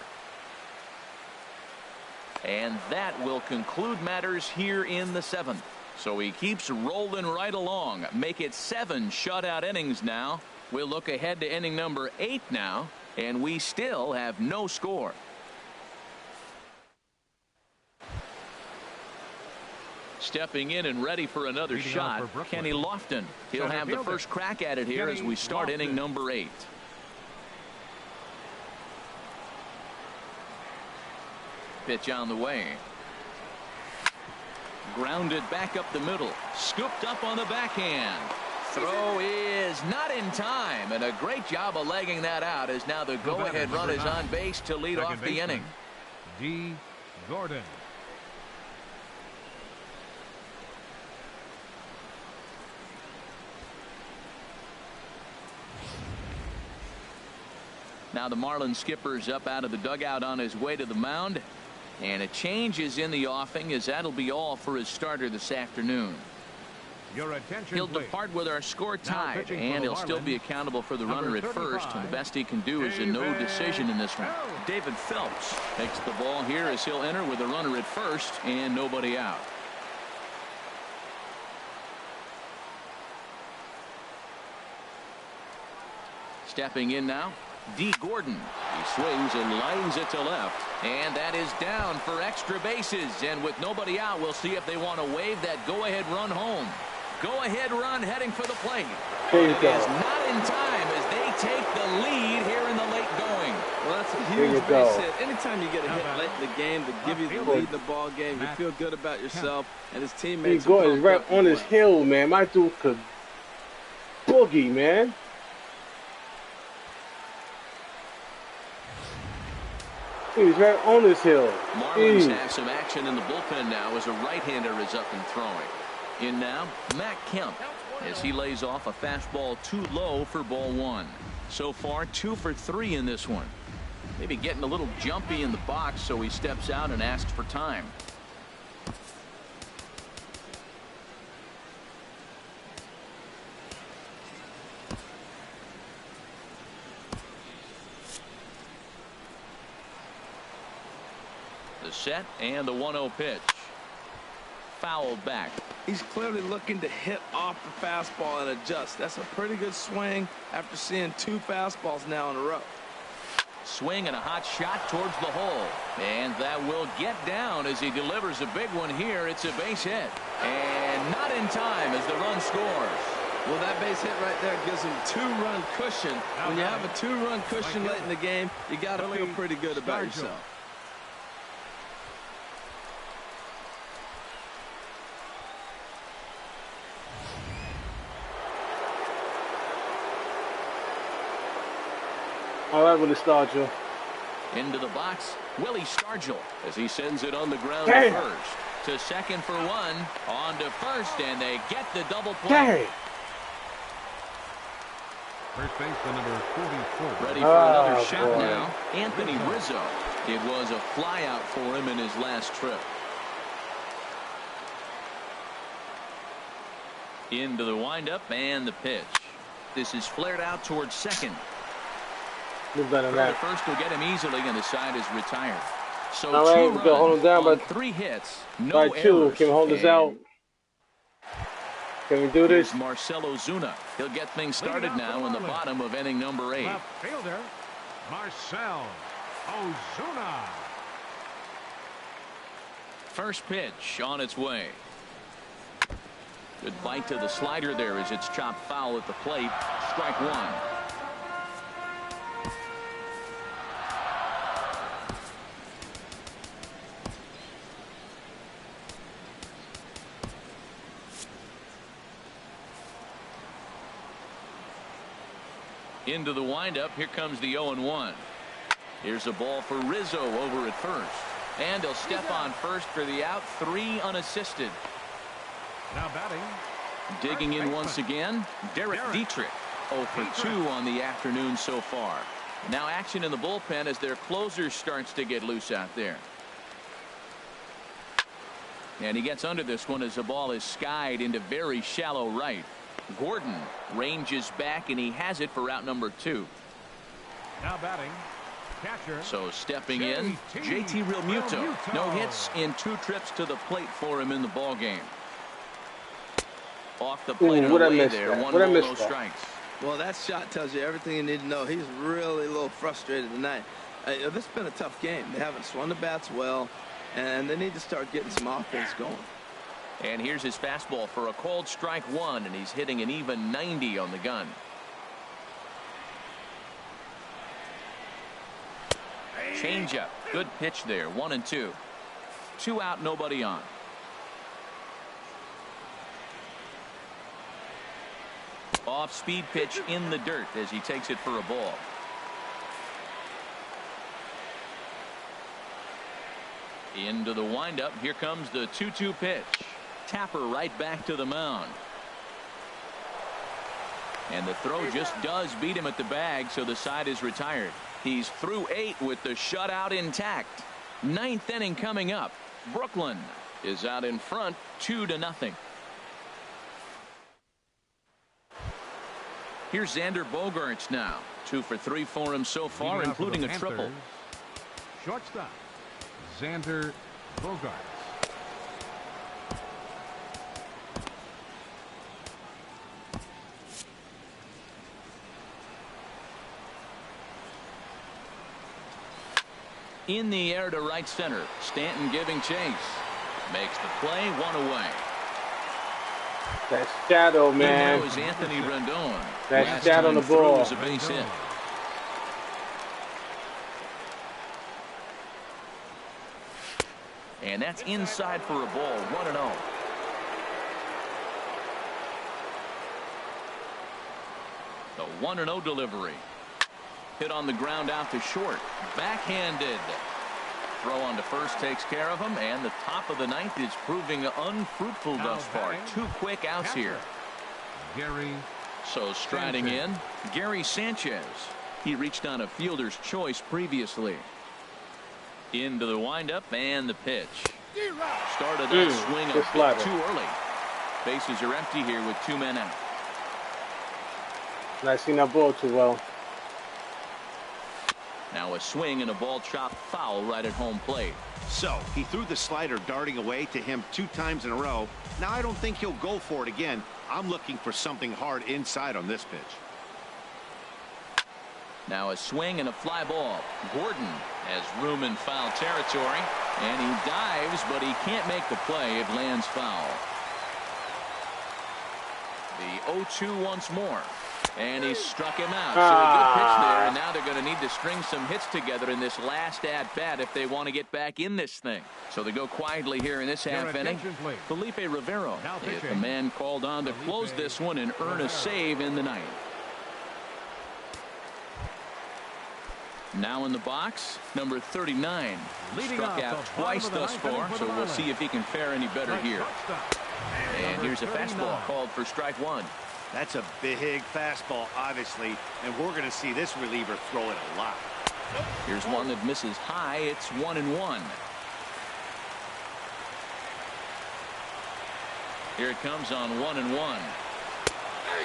And that will conclude matters here in the 7th. So he keeps rolling right along. Make it 7 shutout innings now. We'll look ahead to inning number 8 now, and we still have no score. Stepping in and ready for another shot, Kenny Lofton. He'll have the first crack at it here as we start inning number 8. Pitch on the way. Grounded back up the middle. Scooped up on the backhand. Throw is not in time, and a great job of legging that out as now the go-ahead run is on base to lead off the inning. D. Gordon. Now the Marlins skipper's up out of the dugout on his way to the mound. And a change is in the offing, as that'll be all for his starter this afternoon. Your attention, He'll please. depart with our score tied, and he'll still be accountable for the runner at first. And the best he can do is a no decision in this one. David Phelps takes the ball here as he'll enter with a runner at first and nobody out. Stepping in now, D. Gordon. He swings and lines it to left, and that is down for extra bases. And with nobody out, we'll see if they want to wave that go-ahead run home. Go-ahead run heading for the plate. It is not in time as they take the lead here in the late going. Well, that's a huge base hit. Anytime you get a hit late in the game to give you the lead in the ball game, you feel good about yourself and his teammates. D. Gordon's right on his hill, man. My dude could boogie, man. He's right on his hill. Marlins have some action in the bullpen now as a right-hander is up and throwing. In now, Matt Kemp as he lays off a fastball too low for ball 1. So far, 2 for 3 in this one. Maybe getting a little jumpy in the box, so he steps out and asks for time. The set and the 1-0 pitch. fouled back. He's clearly looking to hit off the fastball and adjust. That's a pretty good swing after seeing 2 fastballs now in a row. Swing and a hot shot towards the hole. And that will get down as he delivers a big one here. It's a base hit. And not in time as the run scores. Well, that base hit right there gives him 2-run cushion. When you have a 2-run cushion late in the game, you got to feel pretty good about yourself. All right, Willie Stargell. Into the box, Willie Stargell as he sends it on the ground to Dang. first. To second for 1. On to first, and they get the double play. Dang. First baseman number 44. Ready for another shot boy. now. Anthony Rizzo. It was a flyout for him in his last trip. Into the windup and the pitch. This is flared out towards second. Do better than Throw to that. first will get him easily, and the side is retired. So All right, 2 we runs can hold him down on by 3 hits. No by 2. errors. Can we hold this And out? Can we do this? here's Marcell Ozuna. He'll get things started now in the bottom of inning number 8. Left fielder, Marcell Ozuna. First pitch on its way. Good bite to the slider there as it's chopped foul at the plate. Strike 1. Into the windup. Here comes the 0-1. Here's a ball for Rizzo over at first. And he'll step on first for the out. 3 unassisted. Now batting. Digging in once again, Derek Dietrich. 0 for 2 on the afternoon so far. Now action in the bullpen as their closer starts to get loose out there. And he gets under this one as the ball is skied into very shallow right. Gordon ranges back, and he has it for out number 2. Now batting. Catcher. So stepping in, JT Realmuto. No hits in 2 trips to the plate for him in the ball game. Off the plate and what'd I away miss there. that? 1 What'd I ball, miss no that? strikes. Well, that shot tells you everything you need to know. He's really a little frustrated tonight. This has been a tough game. They haven't swung the bats well, and they need to start getting some offense going. And here's his fastball for a called strike 1, and he's hitting an even 90 on the gun. Changeup. Good pitch there. 1-2. 2 out, nobody on. Off speed pitch in the dirt as he takes it for a ball. Into the windup. Here comes the 2-2 pitch. Tapper right back to the mound. And the throw just does beat him at the bag, so the side is retired. He's through 8 with the shutout intact. 9th inning coming up. Brooklyn is out in front 2-0. Here's Xander Bogaerts now. 2 for 3 for him so far, Leading off for including the a triple. Panthers, shortstop, Xander Bogaerts. In the air to right center. Stanton giving chase. Makes the play. 1 away. That shadow, man. That was Anthony Rendon. That Last shadow on time the through ball. was a base hit. And that's inside for a ball. 1-0. The 1-0 delivery. Hit on the ground out to short. Backhanded. Throw on to first takes care of him, and the top of the 9th is proving unfruitful thus far. 2 quick outs here. Gary So striding in, Gary Sanchez. He reached on a fielder's choice previously. Into the windup and the pitch. Started that swing a good bit slider. too early. Bases are empty here with 2 men out. Not seen that ball too well. Now a swing and a ball chopped foul right at home plate. So he threw the slider darting away to him 2 times in a row. Now I don't think he'll go for it again. I'm looking for something hard inside on this pitch. Now a swing and a fly ball. Gordon has room in foul territory, and he dives, but he can't make the play. It lands foul. The 0-2 once more. And he struck him out. So a good pitch there, and now they're going to need to string some hits together in this last at-bat if they want to get back in this thing. So they go quietly here in this half inning. Felipe Rivero is the man called on to close this one and earn a save in the ninth. Now in the box, number 39. Struck out twice thus far, so we'll see if he can fare any better here. And here's a fastball called for strike 1. That's a big fastball, obviously, and we're going to see this reliever throw it a lot. Here's one that misses high. It's 1-1. Here it comes on 1-1.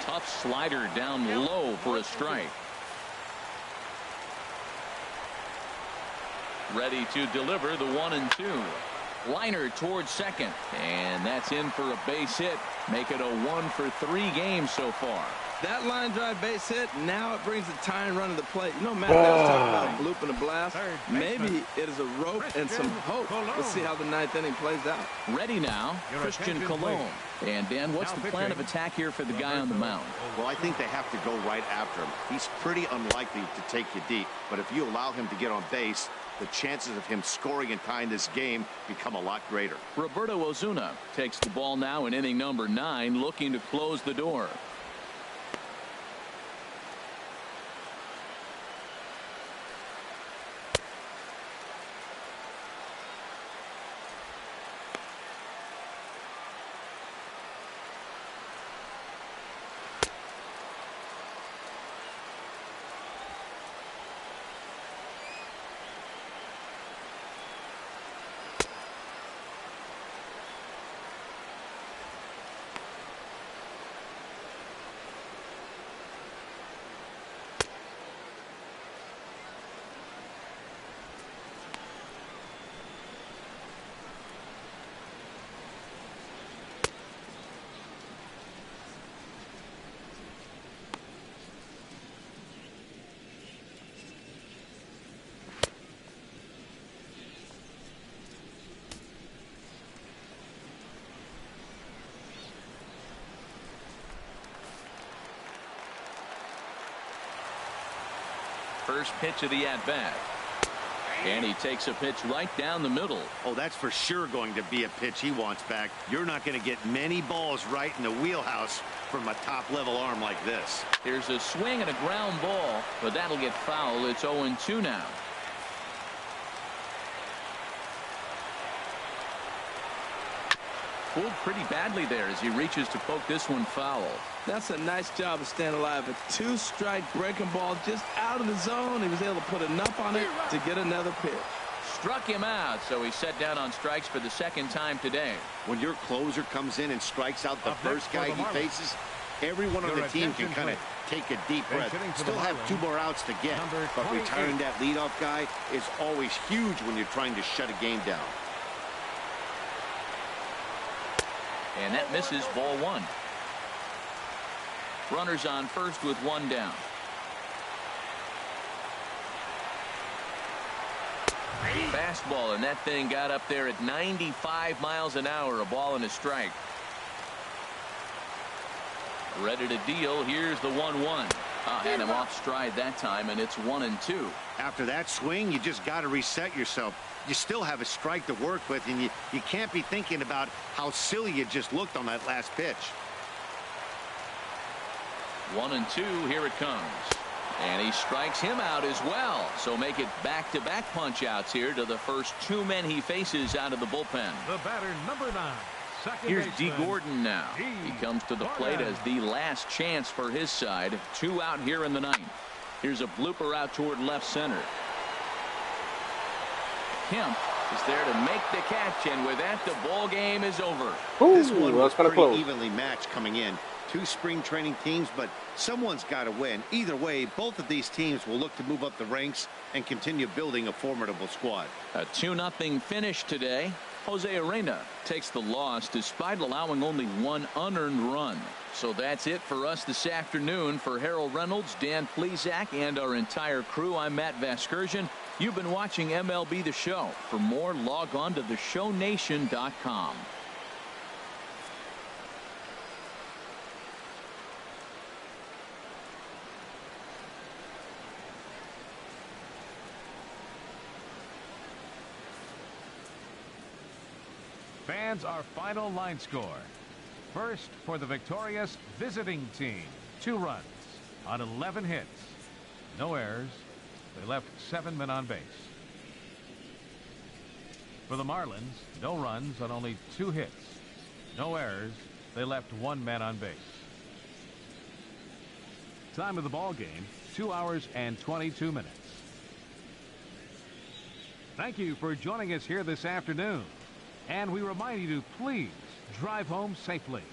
Tough slider down low for a strike. Ready to deliver the 1-2. Liner towards second, and that's in for a base hit. Make it a 1-for-3 game so far. That line drive base hit, now it brings the tying run to the plate. You know, Matt, was talking about a bloop and a blast. Maybe it is a rope and some hope. Let's see how the ninth inning plays out. Ready now, Christian Colon. And Dan, what's the plan of attack here for the guy on the mound? Well, I think they have to go right after him. He's pretty unlikely to take you deep, but if you allow him to get on base, the chances of him scoring and tying this game become a lot greater. Roberto Osuna takes the ball now in inning number 9, looking to close the door. First pitch of the at-bat. And he takes a pitch right down the middle. Oh, that's for sure going to be a pitch he wants back. You're not going to get many balls right in the wheelhouse from a top-level arm like this. Here's a swing and a ground ball, but that'll get foul. It's 0-2 now. Pulled pretty badly there as he reaches to poke this one foul. That's a nice job of staying alive. A 2-strike breaking ball just out of the zone. He was able to put enough on it to get another pitch. Struck him out, so he's set down on strikes for the second time today. When your closer comes in and strikes out the first guy he faces, everyone on the team can kind of take a deep breath. Still have 2 more outs to get, but retiring that leadoff guy is always huge when you're trying to shut a game down. And that misses, ball 1. Runners on first with 1 down. Fastball, and that thing got up there at 95 miles an hour. A ball and a strike. Ready to deal. Here's the 1-1. Had him off stride that time, and it's 1-2. After that swing, you just got to reset yourself. You still have a strike to work with, and you can't be thinking about how silly you just looked on that last pitch. 1-2. Here it comes. And he strikes him out as well. So make it back-to-back punch-outs here to the first 2 men he faces out of the bullpen. The batter, number 9. Here's D. Gordon now. He comes to the plate as the last chance for his side. 2 out here in the ninth. Here's a blooper out toward left center. Kemp is there to make the catch, and with that, the ball game is over. This one was pretty evenly matched coming in. two spring training teams, but someone's got to win. Either way, both of these teams will look to move up the ranks and continue building a formidable squad. A 2-0 finish today. Jose Arena takes the loss despite allowing only one unearned run. So that's it for us this afternoon. For Harold Reynolds, Dan Plesac, and our entire crew, I'm Matt Vasgersian. You've been watching MLB The Show. For more, log on to theshownation.com. Fans, our final line score. First for the victorious visiting team. 2 runs on 11 hits. No errors. They left 7 men on base. For the Marlins, no runs on only 2 hits. No errors. They left 1 man on base. Time of the ball game, 2 hours and 22 minutes. Thank you for joining us here this afternoon. And we remind you to please drive home safely.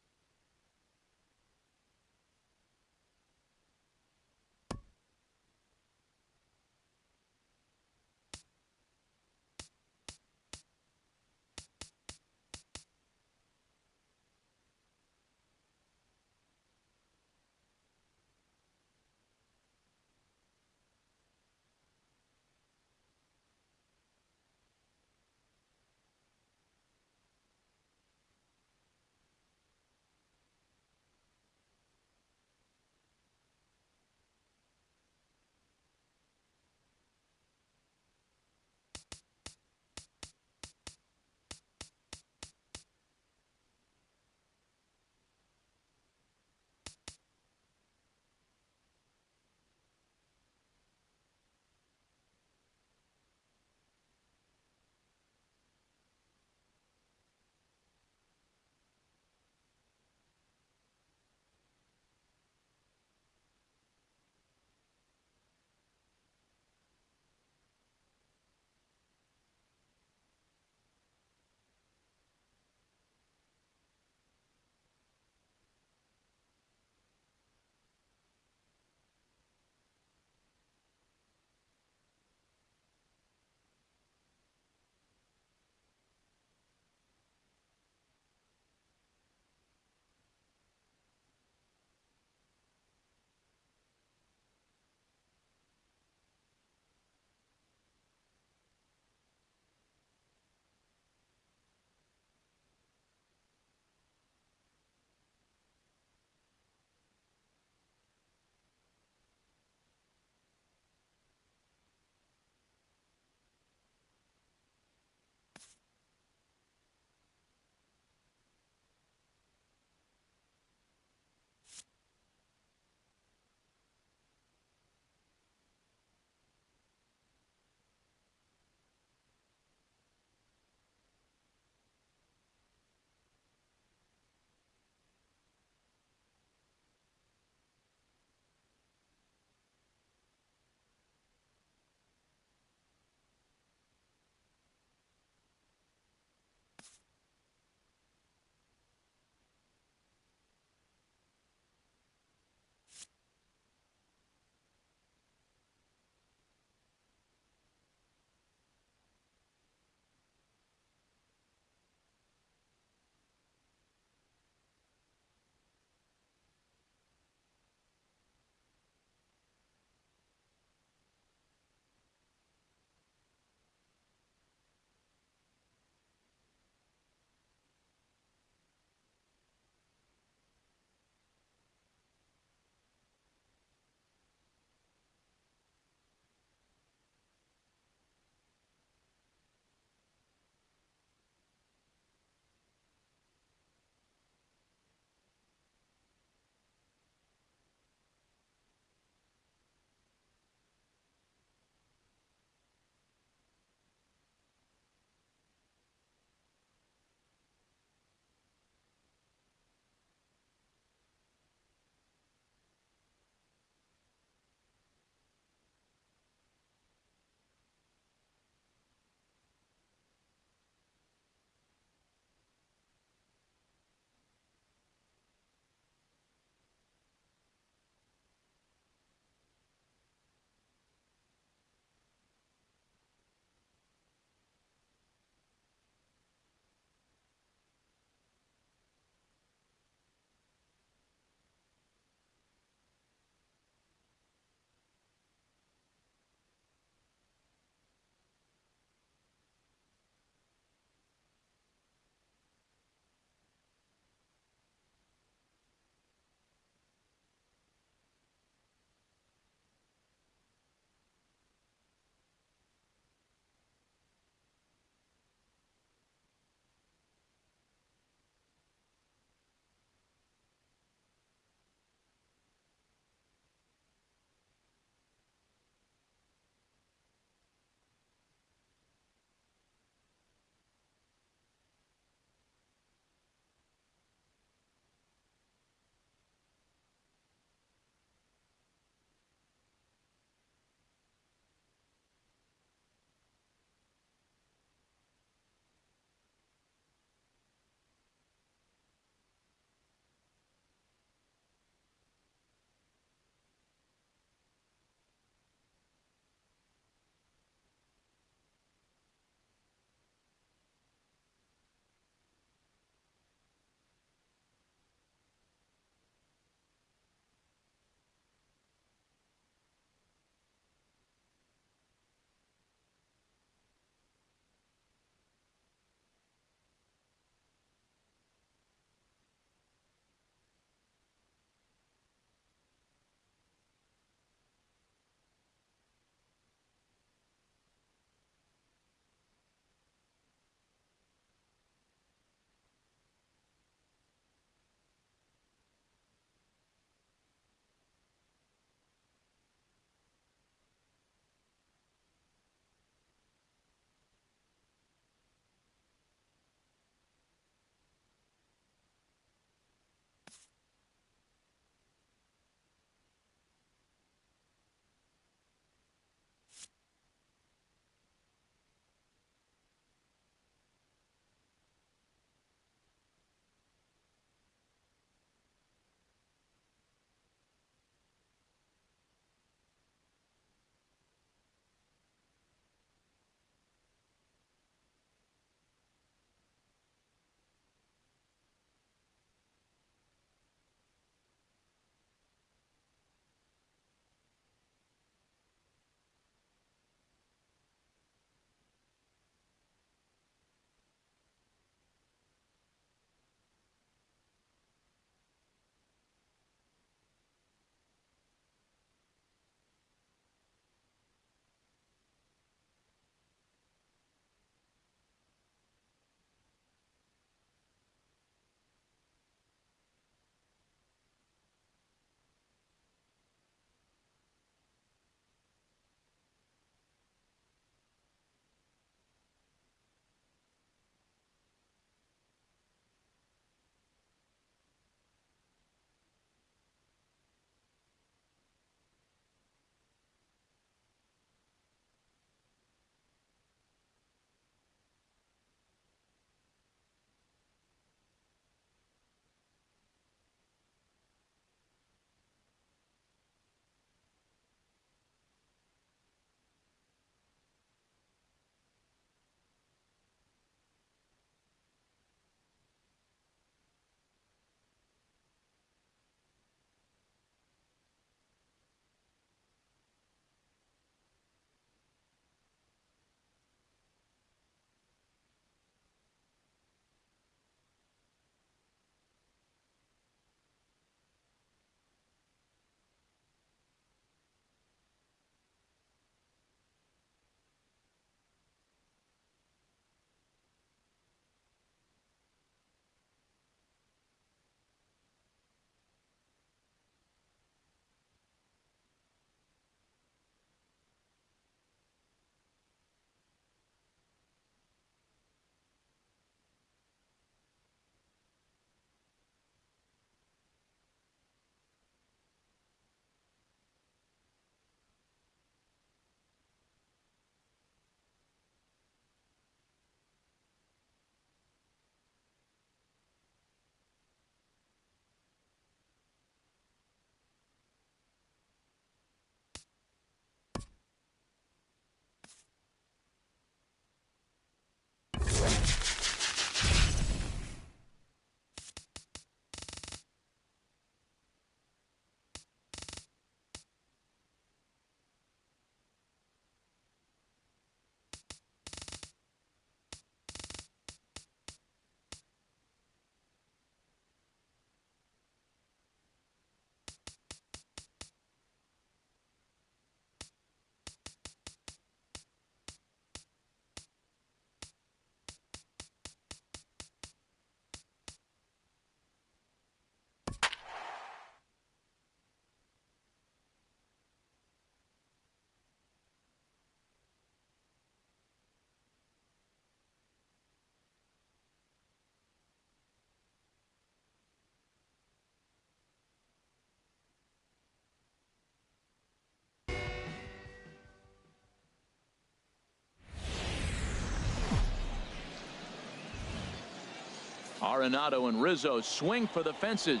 Arenado and Rizzo swing for the fences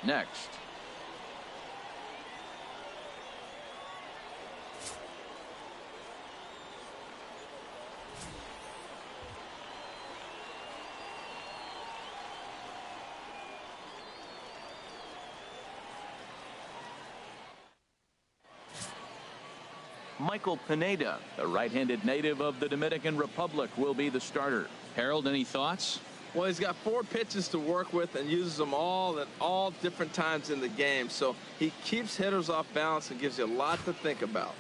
next. Michael Pineda, the right-handed native of the Dominican Republic, will be the starter. Harold, any thoughts? Well, he's got 4 pitches to work with and uses them all at all different times in the game. So he keeps hitters off balance and gives you a lot to think about.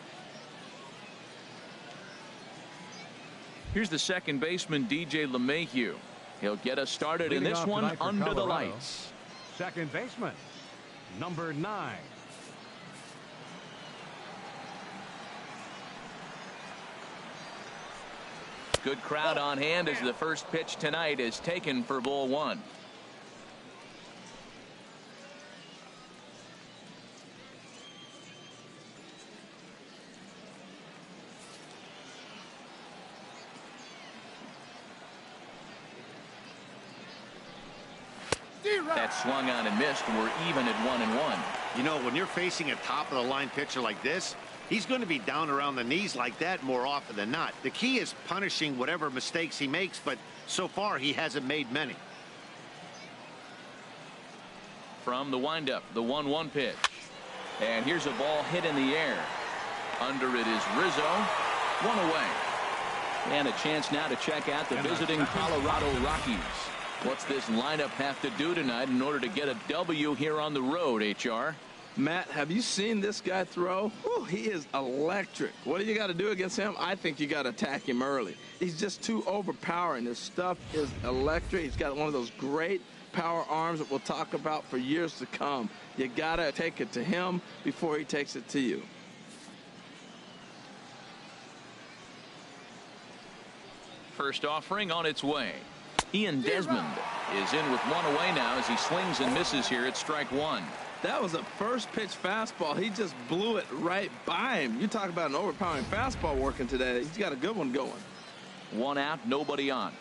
Here's the second baseman, DJ LeMahieu. He'll get us started in this one under the lights. Second baseman, number 9. Good crowd on hand as the first pitch tonight is taken for ball 1. That swung on and missed. We're even at 1-1. You know, when you're facing a top-of-the-line pitcher like this, he's going to be down around the knees like that more often than not. The key is punishing whatever mistakes he makes, but so far he hasn't made many. From the windup, the 1-1 pitch. And here's a ball hit in the air. Under it is Rizzo. 1 away. And a chance now to check out the visiting Colorado Rockies. What's this lineup have to do tonight in order to get a W here on the road, HR? Matt, have you seen this guy throw? Whew, he is electric. What do you got to do against him? I think you got to attack him early. He's just too overpowering. His stuff is electric. He's got one of those great power arms that we'll talk about for years to come. You got to take it to him before he takes it to you. First offering on its way. Ian Desmond is in with 1 away now as he swings and misses here at strike 1. That was a first pitch fastball. He just blew it right by him. You talk about an overpowering fastball working today. He's got a good one going. 1 out, nobody on.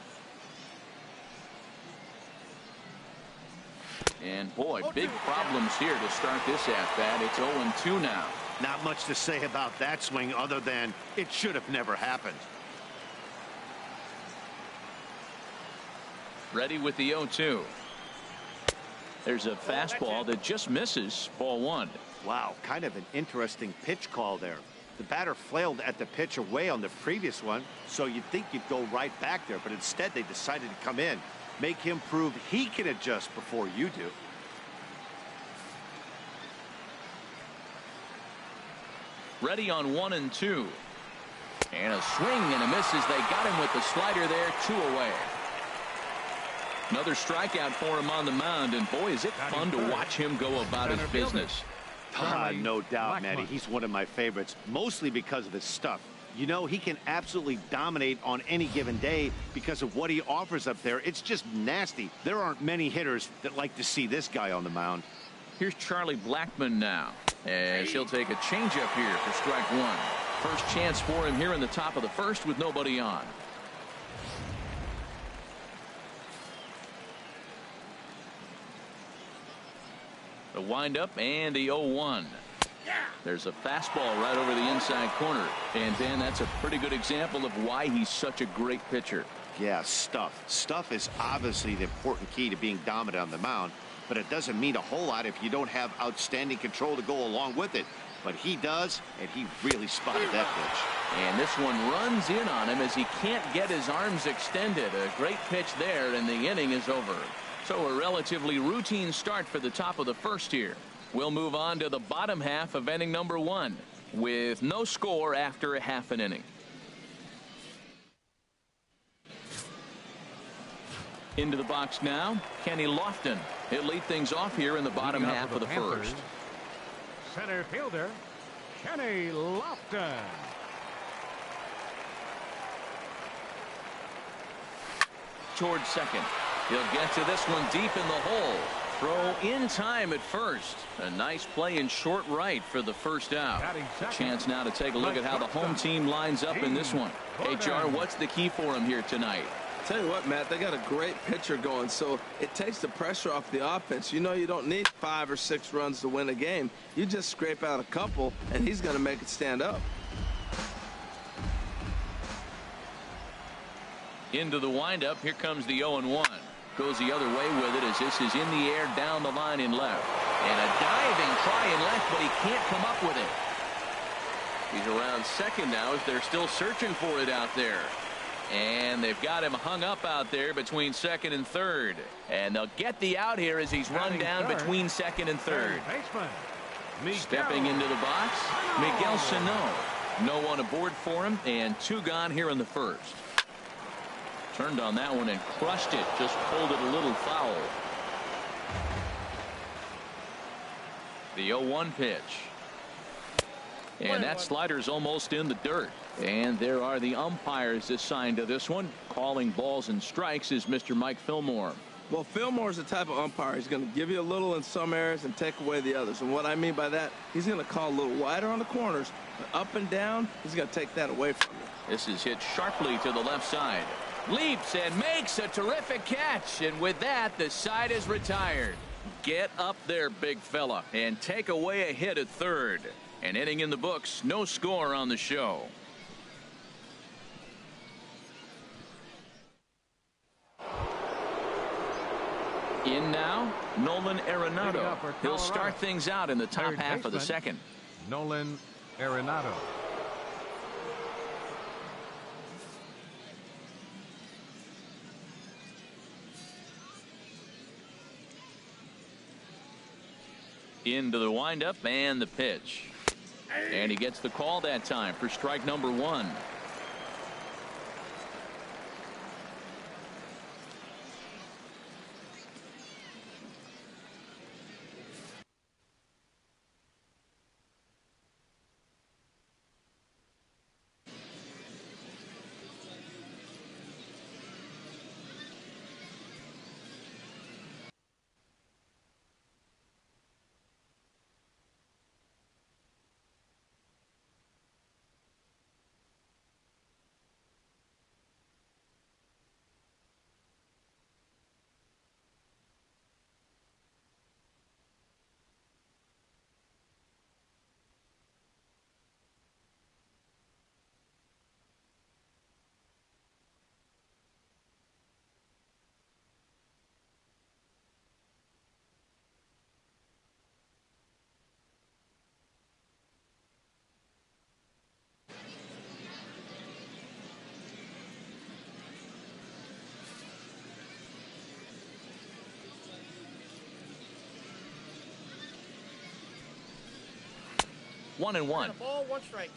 And boy, big problems here to start this at bat. It's 0-2 now. Not much to say about that swing other than it should have never happened. Ready with the 0-2. There's a fastball that just misses. Ball 1. Wow, kind of an interesting pitch call there. The batter flailed at the pitch away on the previous one, so you'd think you'd go right back there, but instead they decided to come in, make him prove he can adjust before you do. Ready on 1 and 2. And a swing and a miss as they got him with the slider there. 2 away. Another strikeout for him on the mound, and boy, is it fun to watch him go about his business. No doubt, Matty. He's one of my favorites, mostly because of his stuff. You know, he can absolutely dominate on any given day because of what he offers up there. It's just nasty. There aren't many hitters that like to see this guy on the mound. Here's Charlie Blackmon now, as he'll take a changeup here for strike 1. First chance for him here in the top of the first with nobody on. The windup and the 0-1. There's a fastball right over the inside corner. And Dan, that's a pretty good example of why he's such a great pitcher. Yeah, stuff. Stuff is obviously the important key to being dominant on the mound, but it doesn't mean a whole lot if you don't have outstanding control to go along with it. But he does, and he really spotted that pitch. And this one runs in on him as he can't get his arms extended. A great pitch there, and the inning is over. So a relatively routine start for the top of the first here. We'll move on to the bottom half of inning number 1 with no score after a half an inning. Into the box now, Kenny Lofton. He'll lead things off here in the bottom half of the first. Center fielder, Kenny Lofton. Towards second. He'll get to this one deep in the hole. Throw in time at first. A nice play in short right for the first out. Chance now to take a look at how the home team lines up in this one. HR, what's the key for him here tonight? Tell you what, Matt, they got a great pitcher going, so it takes the pressure off the offense. You know you don't need 5 or 6 runs to win a game. You just scrape out a couple, and he's going to make it stand up. Into the windup. Here comes the 0-1. Goes the other way with it as this is in the air down the line in left. And a diving try in left, but he can't come up with it. He's around second now as they're still searching for it out there. And they've got him hung up out there between second and third. And they'll get the out here as he's run down between second and third. Stepping into the box, Miguel Sano. No one aboard for him, and 2 gone here in the first. Turned on that one and crushed it. Just pulled it a little foul. The 0-1 pitch. And that slider's almost in the dirt. And there are the umpires assigned to this one. Calling balls and strikes is Mr. Mike Fillmore. Well, Fillmore's the type of umpire. He's going to give you a little in some areas and take away the others. And what I mean by that, he's going to call a little wider on the corners, but up and down, he's going to take that away from you. This is hit sharply to the left side. Leaps and makes a terrific catch. And with that, the side is retired. Get up there, big fella, and take away a hit at third. An inning in the books, no score on the show. In now, Nolan Arenado. He'll start things out in the top half of the second. Nolan Arenado. Into the windup and the pitch. And he gets the call that time for strike number 1. One and one. Ball, 1 strike.